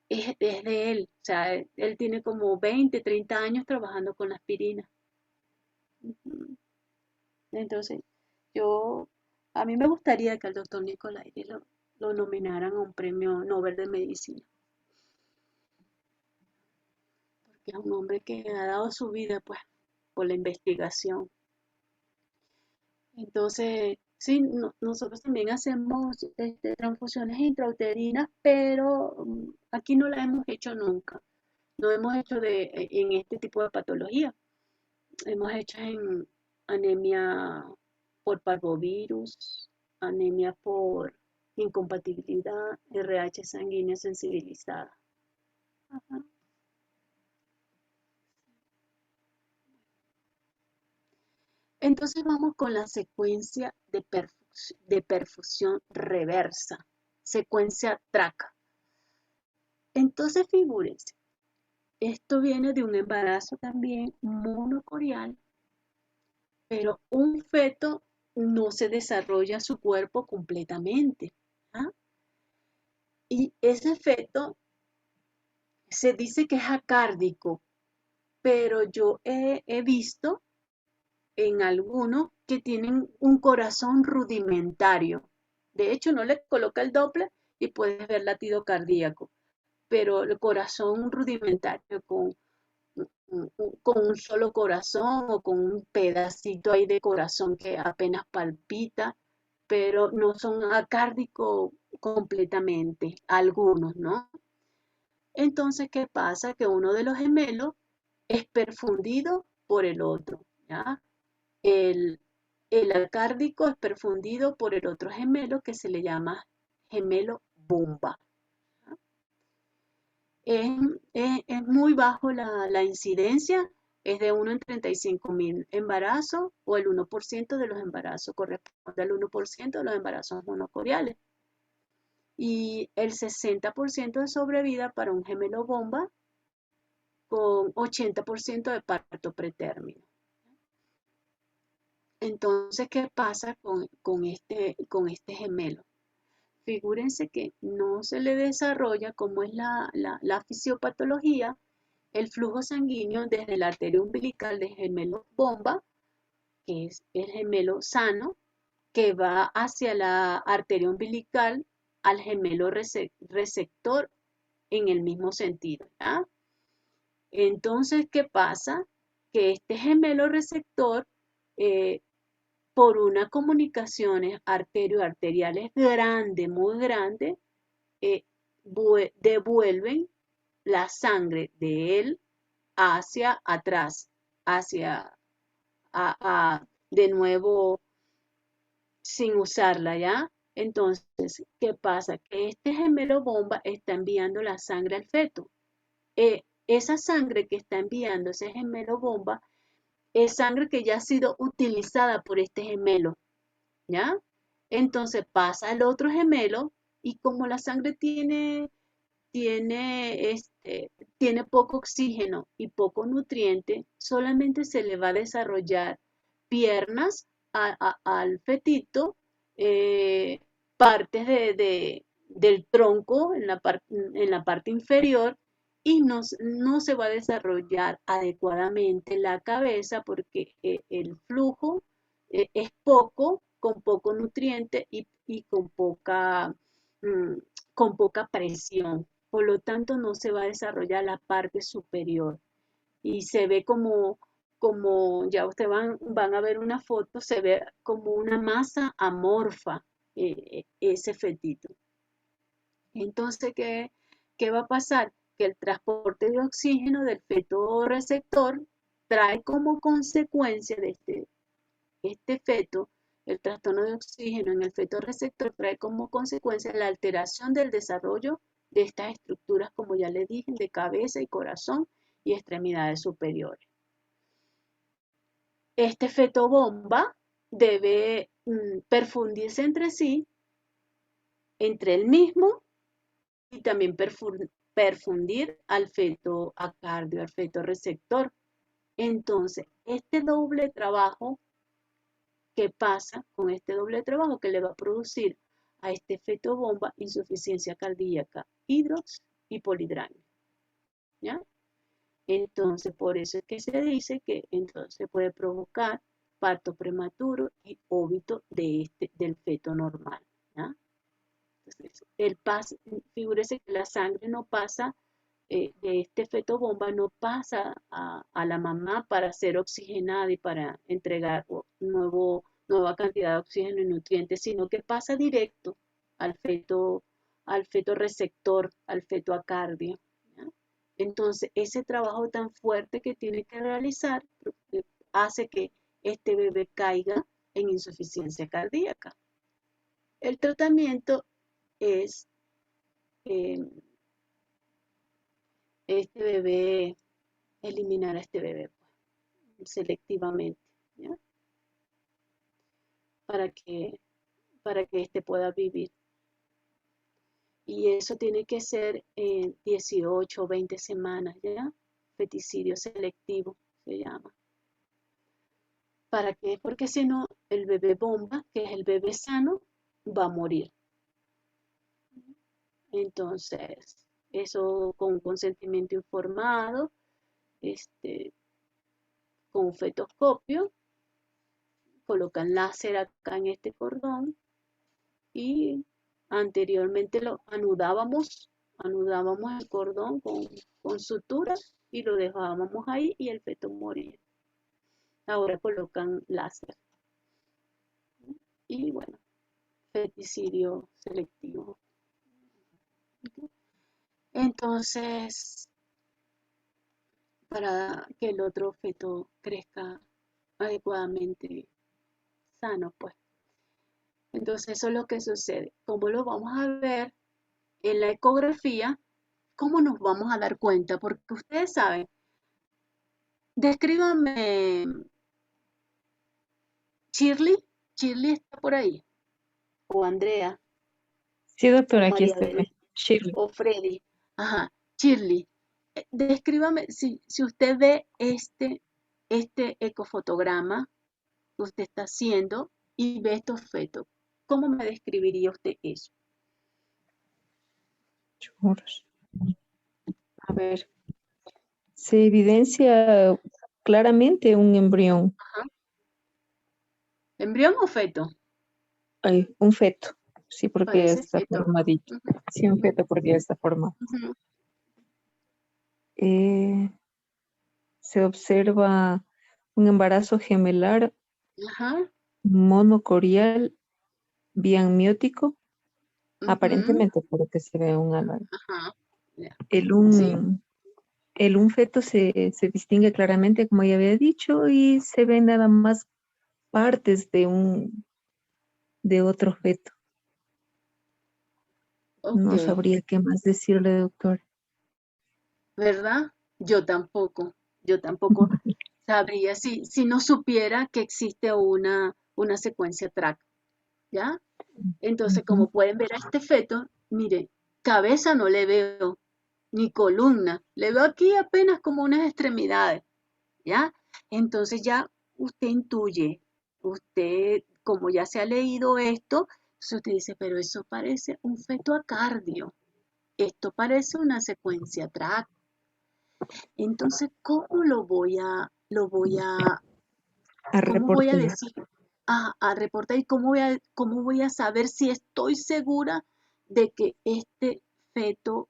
S1: es de él. O sea, él tiene como 20, 30 años trabajando con la aspirina. Entonces, a mí me gustaría que al doctor Nicolaides lo nominaran a un Premio Nobel de Medicina. Porque es un hombre que ha dado su vida, pues, por la investigación. Entonces, sí, nosotros también hacemos transfusiones intrauterinas, pero aquí no la hemos hecho nunca. No hemos hecho en este tipo de patología. Hemos hecho en anemia por parvovirus, anemia por incompatibilidad, RH sanguínea sensibilizada. Ajá. Entonces vamos con la secuencia de perfusión reversa, secuencia TRAC. Entonces figúrense, esto viene de un embarazo también monocorial, pero un feto no se desarrolla su cuerpo completamente. ¿Ah? Y ese feto se dice que es acárdico, pero yo he visto en algunos que tienen un corazón rudimentario. De hecho, no le coloca el Doppler y puedes ver latido cardíaco, pero el corazón rudimentario con un solo corazón o con un pedacito ahí de corazón que apenas palpita, pero no son acárdicos completamente, algunos, ¿no? Entonces, ¿qué pasa? Que uno de los gemelos es perfundido por el otro, ¿ya? El acárdico es perfundido por el otro gemelo que se le llama gemelo bomba. Es muy bajo la incidencia, es de 1 en 35.000 embarazos o el 1% de los embarazos, corresponde al 1% de los embarazos monocoriales. Y el 60% de sobrevida para un gemelo bomba con 80% de parto pretérmino. Entonces, ¿qué pasa con este gemelo? Figúrense que no se le desarrolla, como es la fisiopatología, el flujo sanguíneo desde la arteria umbilical del gemelo bomba, que es el gemelo sano, que va hacia la arteria umbilical al gemelo receptor en el mismo sentido, ¿ya? Entonces, ¿qué pasa? que este gemelo receptor, por unas comunicaciones arterio-arteriales grandes, muy grandes, devuelven la sangre de él hacia atrás, hacia, de nuevo, sin usarla, ¿ya? Entonces, ¿qué pasa? Que este gemelo bomba está enviando la sangre al feto. Esa sangre que está enviando ese gemelo bomba es sangre que ya ha sido utilizada por este gemelo, ¿ya? Entonces pasa al otro gemelo y como la sangre tiene poco oxígeno y poco nutriente, solamente se le va a desarrollar piernas al fetito, partes del tronco en la parte inferior, y no se va a desarrollar adecuadamente la cabeza porque el flujo es poco, con poco nutriente y con poca presión. Por lo tanto, no se va a desarrollar la parte superior. Y se ve como ya ustedes van a ver una foto, se ve como una masa amorfa ese fetito. Entonces, ¿qué va a pasar? Que el transporte de oxígeno del feto receptor trae como consecuencia de este feto, el trastorno de oxígeno en el feto receptor trae como consecuencia la alteración del desarrollo de estas estructuras, como ya les dije, de cabeza y corazón y extremidades superiores. Este feto bomba debe perfundirse entre sí, entre él mismo, y también perfundir al feto acardio, al feto receptor. Entonces, este doble trabajo, ¿qué pasa con este doble trabajo? Que le va a producir a este feto bomba insuficiencia cardíaca, hidrox y polidramia, ¿ya? Entonces, por eso es que se dice que entonces puede provocar parto prematuro y óbito del feto normal, ¿ya? Entonces, figúrese que la sangre no pasa, de este feto bomba no pasa a la mamá para ser oxigenada y para entregar nueva cantidad de oxígeno y nutrientes, sino que pasa directo al feto receptor, al feto acardio, ¿ya? Entonces, ese trabajo tan fuerte que tiene que realizar hace que este bebé caiga en insuficiencia cardíaca. El tratamiento es eliminar a este bebé selectivamente, ¿ya? Para que éste pueda vivir. Y eso tiene que ser en 18 o 20 semanas, ¿ya? Feticidio selectivo se llama. ¿Para qué? Porque si no, el bebé bomba, que es el bebé sano, va a morir. Entonces, eso con consentimiento informado, con fetoscopio, colocan láser acá en este cordón y anteriormente lo anudábamos el cordón con suturas y lo dejábamos ahí y el feto moría. Ahora colocan láser. Y bueno, feticidio selectivo. Entonces, para que el otro feto crezca adecuadamente sano, pues. Entonces, eso es lo que sucede. ¿Cómo lo vamos a ver en la ecografía? ¿Cómo nos vamos a dar cuenta? Porque ustedes saben, descríbanme, Shirley está por ahí, o Andrea,
S8: Sí, doctora,
S1: o
S8: aquí
S1: María
S8: estoy.
S1: Belén,
S8: Shirley.
S1: o Freddy. Ajá, Shirley, descríbame si usted ve este ecofotograma que usted está haciendo y ve estos fetos. ¿Cómo me describiría usted eso?
S8: Churros. A ver, se evidencia claramente un embrión.
S1: Ajá. ¿Embrión o feto?
S8: Ay, un feto. Sí, porque ya
S1: Parece
S8: está
S1: feto.
S8: formadito.
S1: Ujú,
S8: Sí, un feto porque ya está formado.
S1: ujú.
S8: se observa un embarazo gemelar
S1: Ajá.
S8: monocorial biamniótico,
S1: Ujú.
S8: aparentemente por lo que se ve un alarma.
S1: Ajá. Ya.
S8: El
S1: Sí.
S8: un feto se distingue claramente, como ya había dicho, y se ven nada más partes de otro feto. No
S1: Ok.
S8: sabría qué más decirle, doctor.
S1: ¿Verdad? Yo tampoco sabría si no supiera que existe una secuencia track, ¿ya? Entonces,
S8: Ujú.
S1: como pueden ver a este feto, mire, cabeza no le veo, ni columna, le veo aquí apenas como unas extremidades, ¿ya? Entonces ya usted intuye, usted, como ya se ha leído esto, entonces usted dice, pero eso parece un feto acardio, esto parece una secuencia track. Entonces, ¿cómo
S8: A
S1: cómo voy a
S8: reportar.
S1: decir, a reportar y cómo voy a saber si estoy segura de que este feto,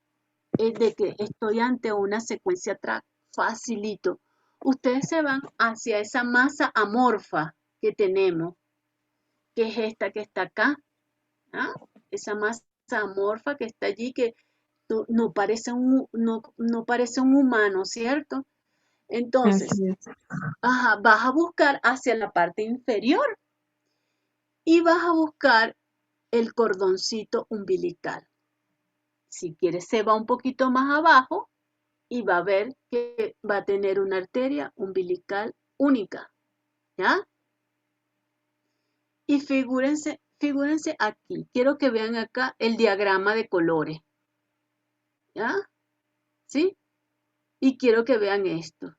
S1: de que estoy ante una secuencia track? Facilito. Ustedes se van hacia esa masa amorfa que tenemos, que es esta que está acá, ¿ah? Esa masa amorfa que está allí, que no parece no parece un humano, ¿cierto? Entonces,
S8: Así es.
S1: ajá, vas a buscar hacia la parte inferior y vas a buscar el cordoncito umbilical. Si quieres, se va un poquito más abajo y va a ver que va a tener una arteria umbilical única, ¿ya? Y figúrense aquí. Quiero que vean acá el diagrama de colores, ¿ya? ¿Sí? Y quiero que vean esto.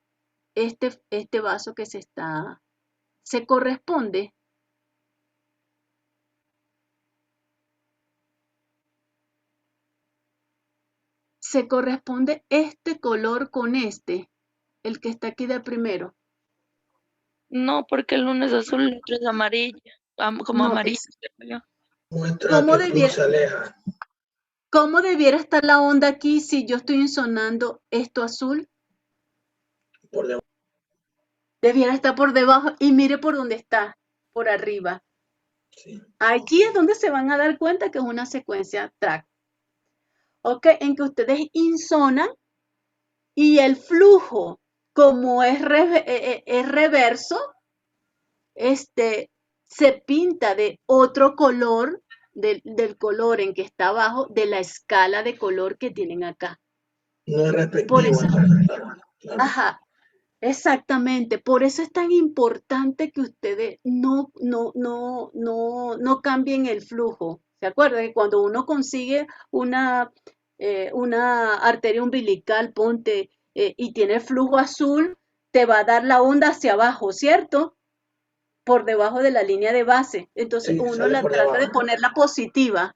S1: Este vaso que se corresponde. Se corresponde este color con este, el que está aquí de primero.
S10: No, porque el uno es azul, el otro es amarillo, como
S1: No,
S10: amarillo. creo yo.
S11: Muestra que el flujo se aleja.
S1: ¿Cómo debiera estar la onda aquí si yo estoy insonando esto azul?
S11: Por debajo.
S1: Debiera estar por debajo y mire por dónde está, por arriba.
S11: Sí.
S1: Allí es donde se van a dar cuenta que es una secuencia track. ¿Ok? En que ustedes insonan y el flujo, como es reverso, se pinta de otro color, del color en que está abajo, de la escala de color que tienen acá.
S11: No es
S1: Por
S11: respectivo,
S1: eso,
S11: entonces, claro.
S1: ajá, exactamente. Por eso es tan importante que ustedes no cambien el flujo. ¿Se acuerdan que cuando uno consigue una arteria umbilical, ponte, y tiene flujo azul, te va a dar la onda hacia abajo, ¿cierto? Por debajo de la línea de base. Entonces
S11: Sí,
S1: uno
S11: sale
S1: la
S11: por
S1: trata de
S11: debajo.
S1: ponerla positiva.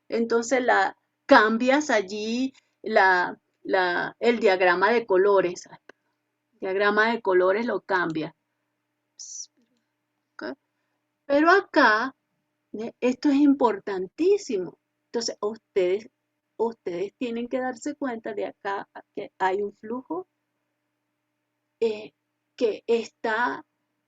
S1: Entonces la cambias allí el diagrama de colores. El diagrama de colores lo cambia. ¿Ok? Pero acá, esto es importantísimo. Entonces ustedes tienen que darse cuenta de acá que hay un flujo eh, que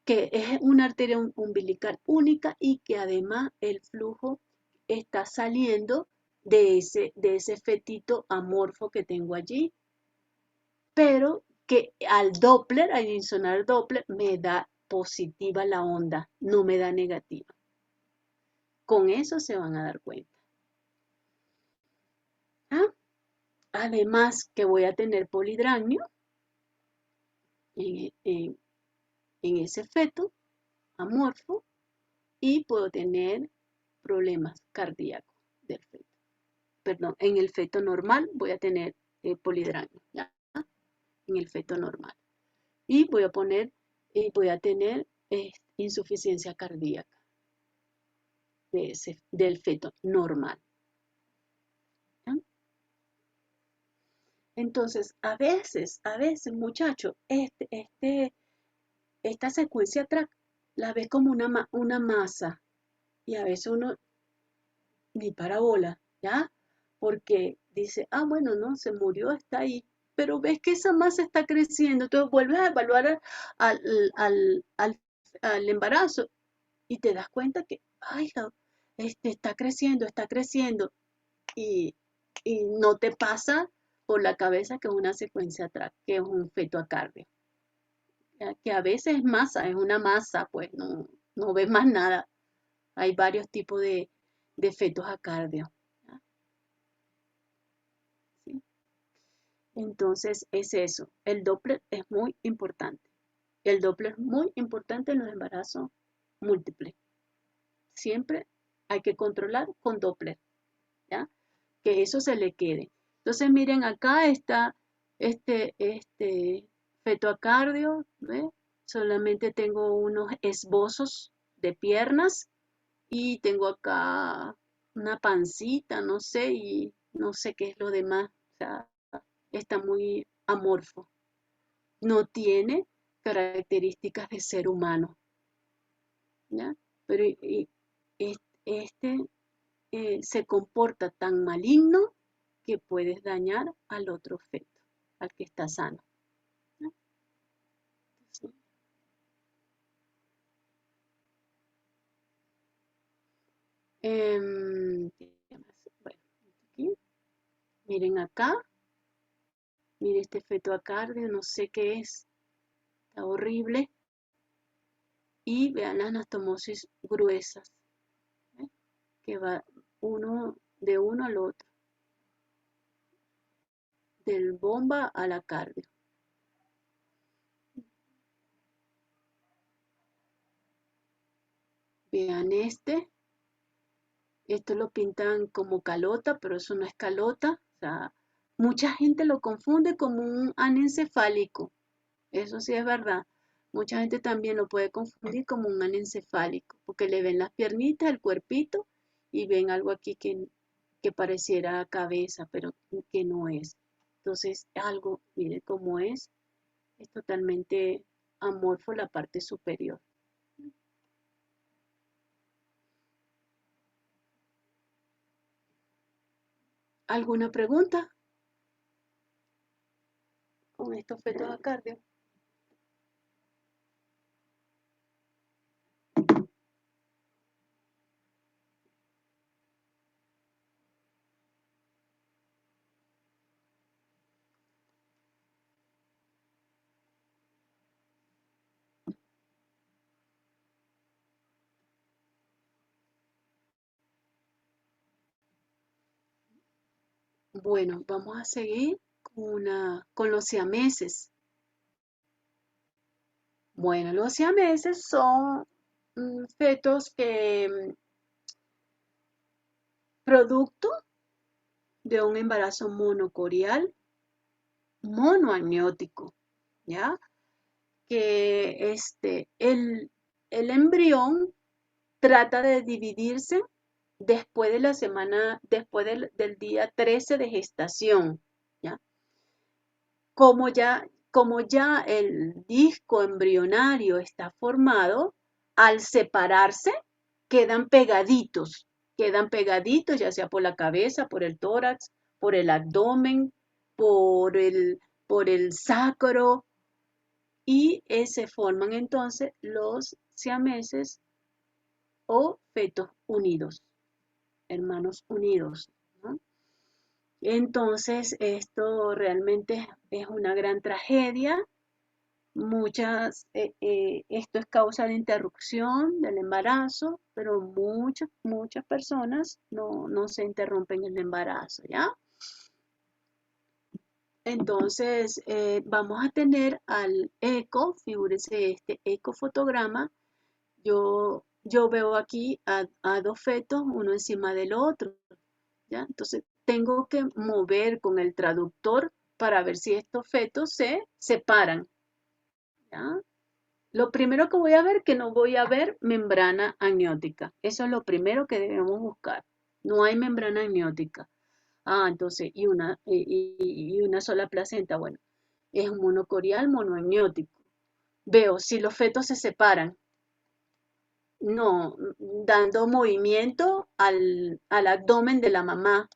S1: que es una arteria umbilical única y que además el flujo está saliendo de ese fetito amorfo que tengo allí, pero que al insonar Doppler, me da positiva la onda, no me da negativa. Con eso se van a dar cuenta. ¿Ah? Además que voy a tener polidramnio en ese feto amorfo y puedo tener problemas cardíacos del feto. Perdón, en el feto normal voy a tener polidramnio, ¿ya? En el feto normal. Y voy a tener insuficiencia cardíaca del feto normal. ¿Ya? Entonces, a veces, muchachos, esta secuencia track la ves como una masa y a veces uno ni para bola, ¿ya? Porque dice, bueno, no, se murió, está ahí. pero ves que esa masa está creciendo, entonces vuelves a evaluar al, al, al, al embarazo y te das cuenta que, ay, está creciendo y, y no te pasa por la cabeza que es una secuencia atrás, que es un feto acardio, que a veces es masa, es una masa, pues no ves más nada. Hay varios tipos de fetos acardios. ¿Sí? Entonces es eso, el Doppler es muy importante. El Doppler es muy importante en los embarazos múltiples. Siempre hay que controlar con Doppler, ¿ya? Que eso se le quede. Entonces miren, acá está este fetoacardio, ¿ve? Solamente tengo unos esbozos de piernas y tengo acá una pancita, no sé, y no sé qué es lo demás. O sea, está muy amorfo. No tiene características de ser humano, ¿ya? Pero este se comporta tan maligno que puedes dañar al otro feto, al que está sano. ¿No? Sí. Bueno, aquí. Miren acá, miren este fetoacardio, no sé qué es, está horrible. Y vean las anastomosis gruesas, ¿eh? Que va de uno al otro, del bomba a la cardio. Vean esto lo pintan como calota, pero eso no es calota. O sea, mucha gente lo confunde como un anencefálico. Eso sí es verdad. Mucha gente también lo puede confundir como un anencefálico, porque le ven las piernitas, el cuerpito, y ven algo aquí que pareciera cabeza, pero que no es. Entonces, algo, mire cómo es totalmente amorfo la parte superior. ¿Alguna pregunta con estos fetos acardios? Bueno, vamos a seguir con los siameses. Bueno, los siameses son fetos que producto de un embarazo monocorial monoamniótico, ¿ya? Que el embrión trata de dividirse después de la semana, después del día 13 de gestación, ¿ya? Como ya el disco embrionario está formado, al separarse quedan pegaditos, ya sea por la cabeza, por el tórax, por el abdomen, por el sacro, y se forman entonces los siameses o fetos unidos, hermanos unidos, ¿no? Entonces, esto realmente es una gran tragedia. Esto es causa de interrupción del embarazo, pero muchas personas no se interrumpen el embarazo, ¿ya? Entonces, vamos a tener al eco, figúrese este ecofotograma. Yo veo aquí a dos fetos, uno encima del otro, ¿ya? Entonces, tengo que mover con el traductor para ver si estos fetos se separan, ¿ya? Lo primero que voy a ver, que no voy a ver membrana amniótica. Eso es lo primero que debemos buscar. No hay membrana amniótica. Entonces, y una sola placenta. Bueno, es un monocorial monoamniótico. Veo si los fetos se separan. No, dando movimiento al abdomen de la mamá.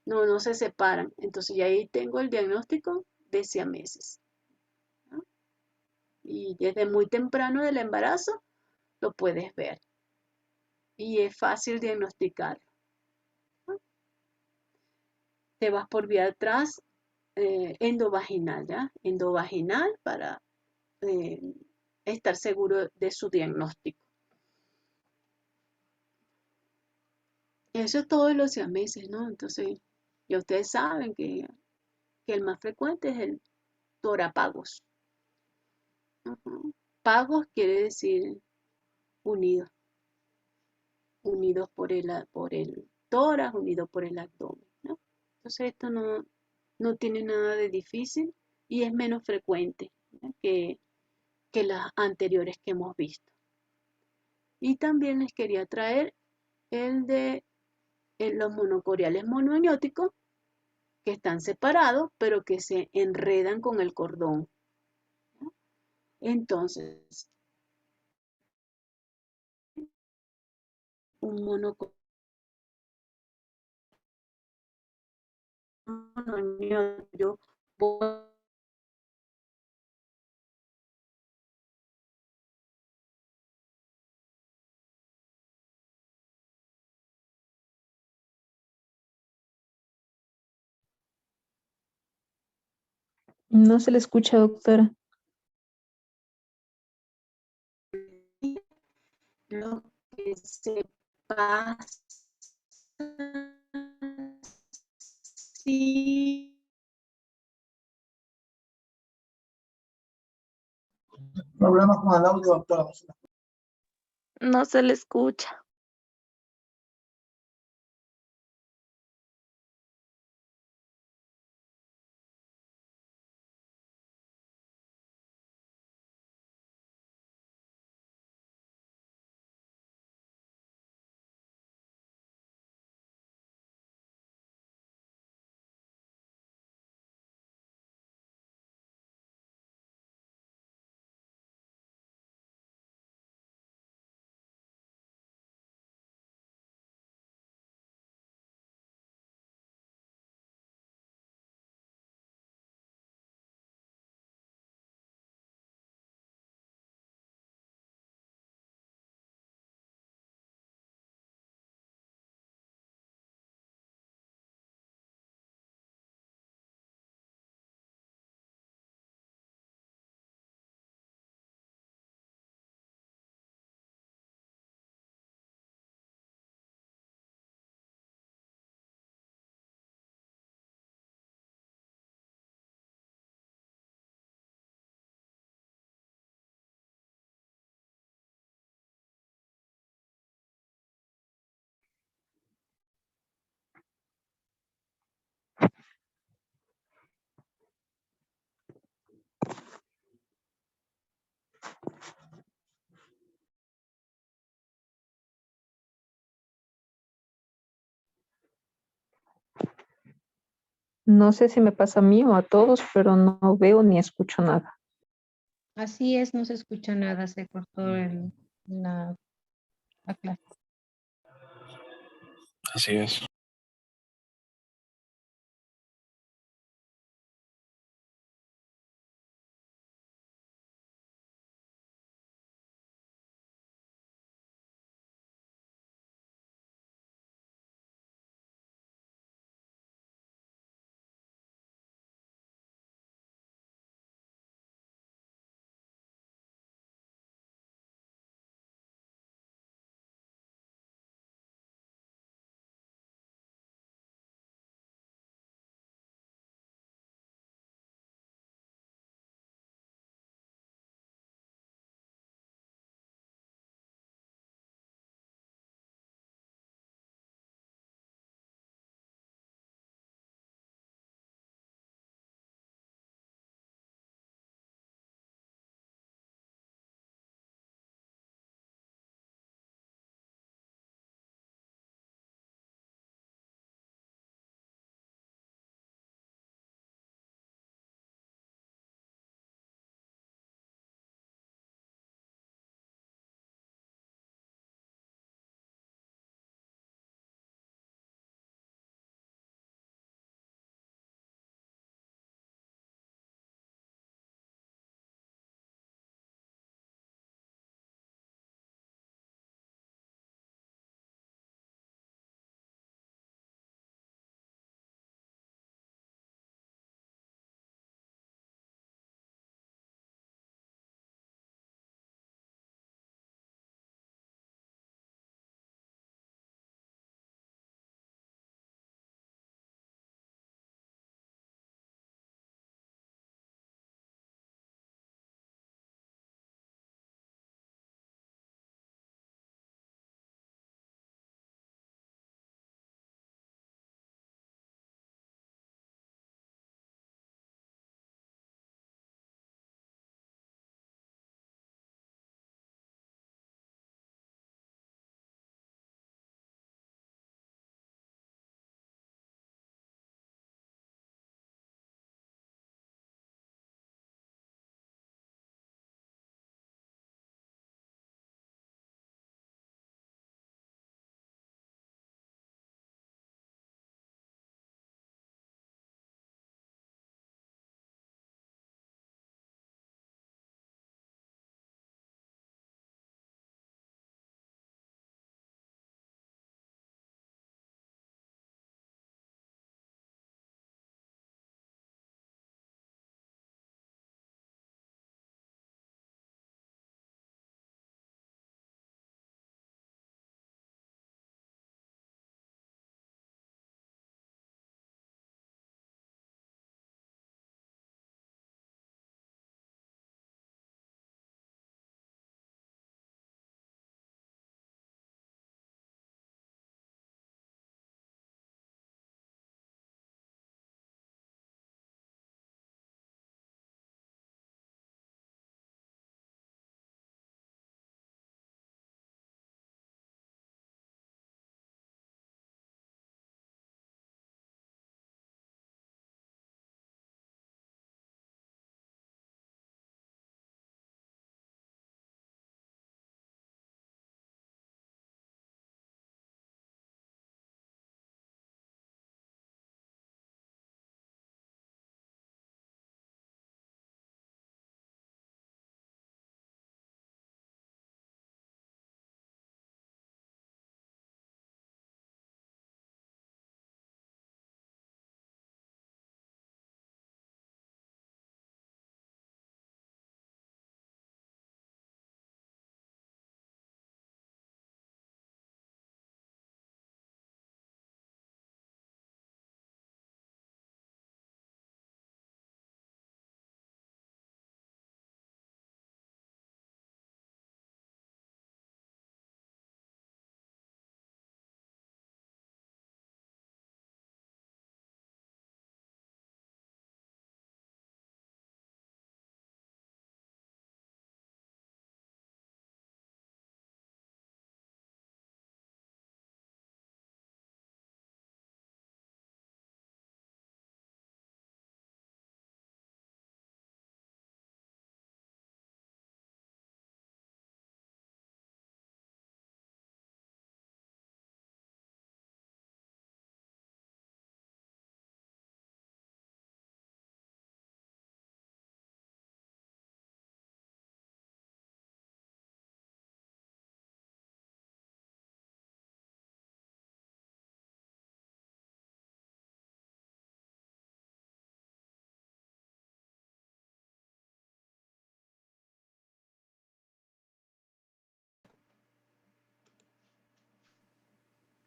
S1: No se separan. Entonces, ya ahí tengo el diagnóstico de siameses, ¿no? Y desde muy temprano del embarazo lo puedes ver y es fácil diagnosticarlo, ¿no? Te vas por vía atrás endovaginal, ¿ya? Endovaginal para estar seguro de su diagnóstico. Eso es todo de los siameses, ¿no? Entonces, ya ustedes saben que el más frecuente es el torapagos. Pagos quiere decir unidos, unidos por el tórax, unidos por el abdomen, ¿no? Entonces esto no tiene nada de difícil y es menos frecuente, ¿no? que las anteriores que hemos visto. Y también les quería traer el de los monocoriales monoamnióticos, que están separados, pero que se enredan con el cordón, ¿no? Entonces, un monocorio monoamniótico,
S8: No se le escucha, doctora.
S1: lo que se pasa si
S11: Problemas con el audio, doctora.
S10: No se le escucha.
S8: No sé si me pasa a mí o a todos, pero no veo ni escucho nada.
S12: Así es, no se escucha nada, se cortó la clase.
S13: Así es.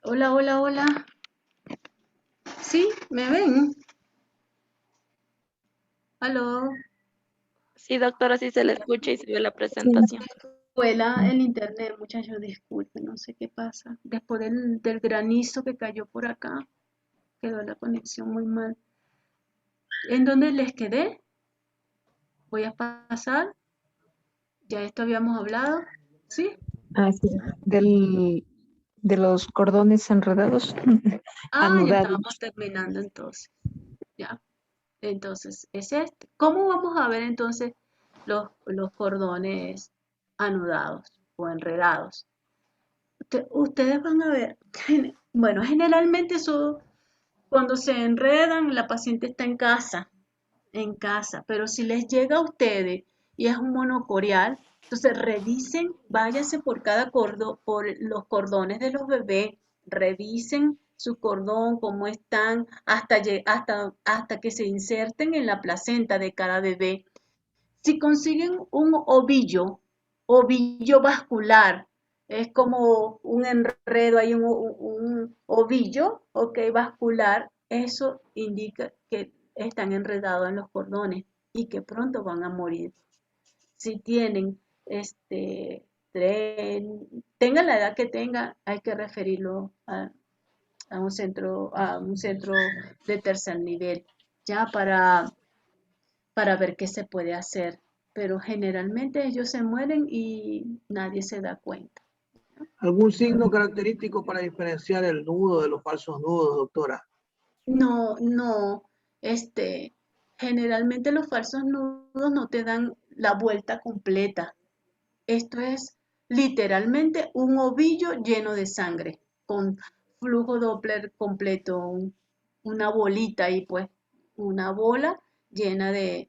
S1: Hola, hola, hola. ¿Sí? ¿Me ven? ¿Aló?
S10: Sí, doctora, sí se le escucha y se ve la presentación.
S1: Escuela, el internet, muchachos, disculpen, no sé qué pasa. Después del granizo que cayó por acá, quedó la conexión muy mal. ¿En dónde les quedé? Voy a pasar. Ya esto habíamos hablado, ¿sí?
S8: Ah, sí, de los cordones enredados,
S1: Ah, ya
S8: anudados.
S1: estábamos terminando entonces. Ya. Entonces, es este. ¿Cómo vamos a ver entonces los cordones anudados o enredados? Ustedes van a ver, bueno, generalmente eso, cuando se enredan, la paciente está en casa, pero si les llega a ustedes y es un monocorial, entonces revisen, váyase por cada cordón, por los cordones de los bebés, revisen su cordón, cómo están, hasta que se inserten en la placenta de cada bebé. Si consiguen un ovillo vascular, es como un enredo, hay un ovillo, ok, vascular, eso indica que están enredados en los cordones y que pronto van a morir. Si tienen, tengan la edad que tengan, hay que referirlo a un centro de tercer nivel, ya para ver qué se puede hacer. Pero generalmente ellos se mueren y nadie se da cuenta.
S11: ¿Algún signo característico para diferenciar el nudo de los falsos nudos, doctora?
S1: No, no, generalmente los falsos nudos no te dan la vuelta completa. Esto es literalmente un ovillo lleno de sangre, con flujo Doppler completo, una bolita y pues una bola llena de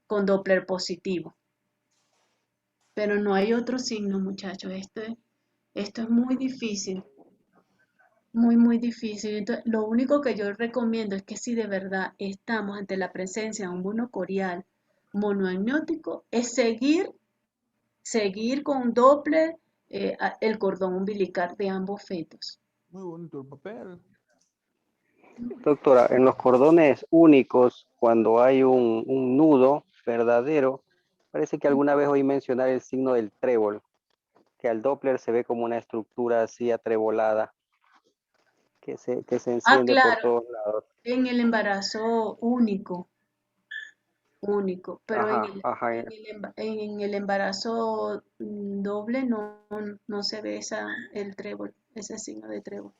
S1: con Doppler positivo. Pero no hay otro signo, muchachos. Esto es muy difícil, muy, muy difícil. Entonces, lo único que yo recomiendo es que si de verdad estamos ante la presencia de un monocorial monoamniótico, es seguir con Doppler el cordón umbilical de ambos fetos.
S13: Muy bonito el papel.
S2: Doctora, en los cordones únicos, cuando hay un nudo verdadero, parece que alguna vez oí mencionar el signo del trébol, que al Doppler se ve como una estructura así atrebolada, que se
S1: Ah,
S2: enciende por
S1: claro,
S2: todos lados.
S1: en el embarazo único, pero
S2: Ajá, ajá.
S1: en el embarazo doble no se ve el trébol, ese signo de trébol.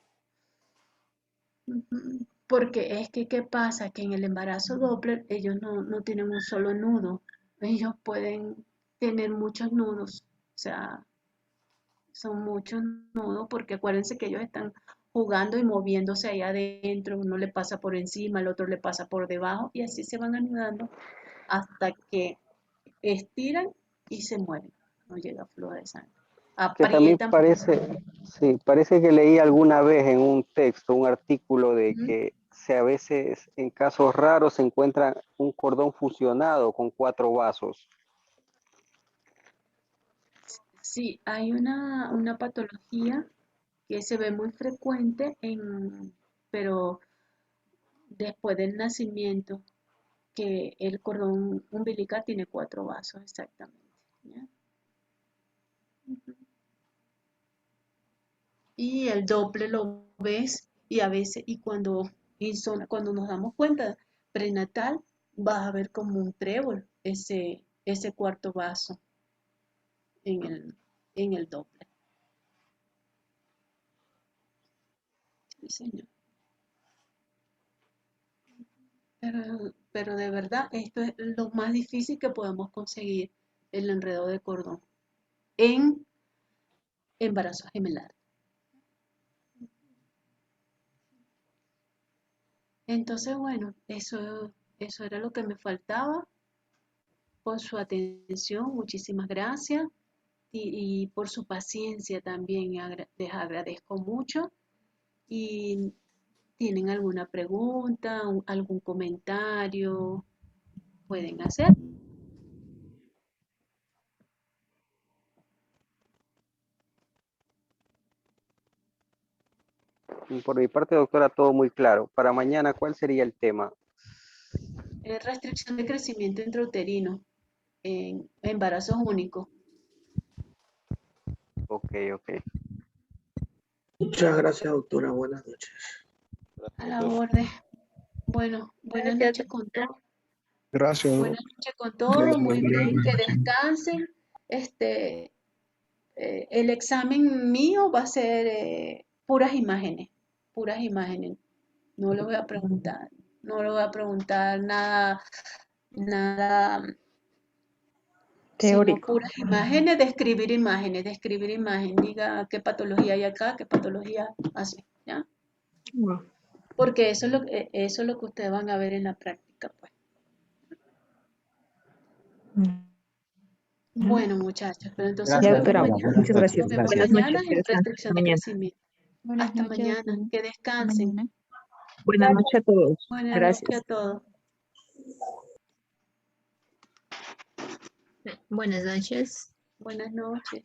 S1: Ujú. Porque es que, ¿qué pasa? Que en el embarazo Doppler ellos no tienen un solo nudo, ellos pueden tener muchos nudos, o sea, son muchos nudos porque acuérdense que ellos están jugando y moviéndose ahí adentro, uno le pasa por encima, el otro le pasa por debajo y así se van anudando hasta que estiran y se mueren, no llega flujo de sangre.
S2: Que también
S1: Aprietan.
S2: parece que leí alguna vez en un texto, un artículo de
S1: Ujú.
S2: que a veces en casos raros se encuentra un cordón fusionado con 4 vasos.
S1: Sí, hay una patología que se ve muy frecuente pero después del nacimiento, que el cordón umbilical tiene 4 vasos exactamente. ¿Ya? Ujú. Y el doble lo ves y a veces, cuando nos damos cuenta prenatal, vas a ver como un trébol ese cuarto vaso en el doble. Sí, señor. Pero de verdad, esto es lo más difícil que podemos conseguir, el enredo de cordón en embarazo gemelar. Entonces, bueno, eso era lo que me faltaba. Por su atención, muchísimas gracias y por su paciencia también les agradezco mucho. Y tienen alguna pregunta, algún comentario, pueden hacer.
S2: Por mi parte, doctora, todo muy claro. Para mañana, ¿cuál sería el tema?
S1: Restricción de crecimiento intrauterino en embarazos únicos.
S2: Ok.
S11: Muchas gracias, doctora. Buenas noches.
S1: A la orden. Bueno, buenas noches con todos.
S13: Gracias.
S1: Buenas noches con todos. Muy bien, que descansen. El examen mío va a ser puras imágenes. No le voy a preguntar. No le voy a preguntar nada sino
S8: Teórico.
S1: puras imágenes, describir imágenes. Diga qué patología hay acá, qué patología hace, ¿ya?
S8: Wow.
S1: Porque eso es lo que ustedes van a ver en la práctica, pues. Bueno, muchachos, pero entonces
S8: Ya,
S1: nos vemos
S8: doctora,
S1: mañana.
S8: muchas gracias.
S1: Nos vemos
S8: Buenas
S1: mañana
S8: noches.
S1: en
S8: Hasta
S1: restricción de
S8: mañana.
S1: crecimiento.
S12: Buenas
S1: Hasta
S12: noches.
S1: mañana. Que descansen.
S12: Mañana.
S8: Buenas noches a todos.
S1: Buenas
S8: Gracias.
S1: noches a todos.
S12: Buenas noches.
S1: Buenas noches.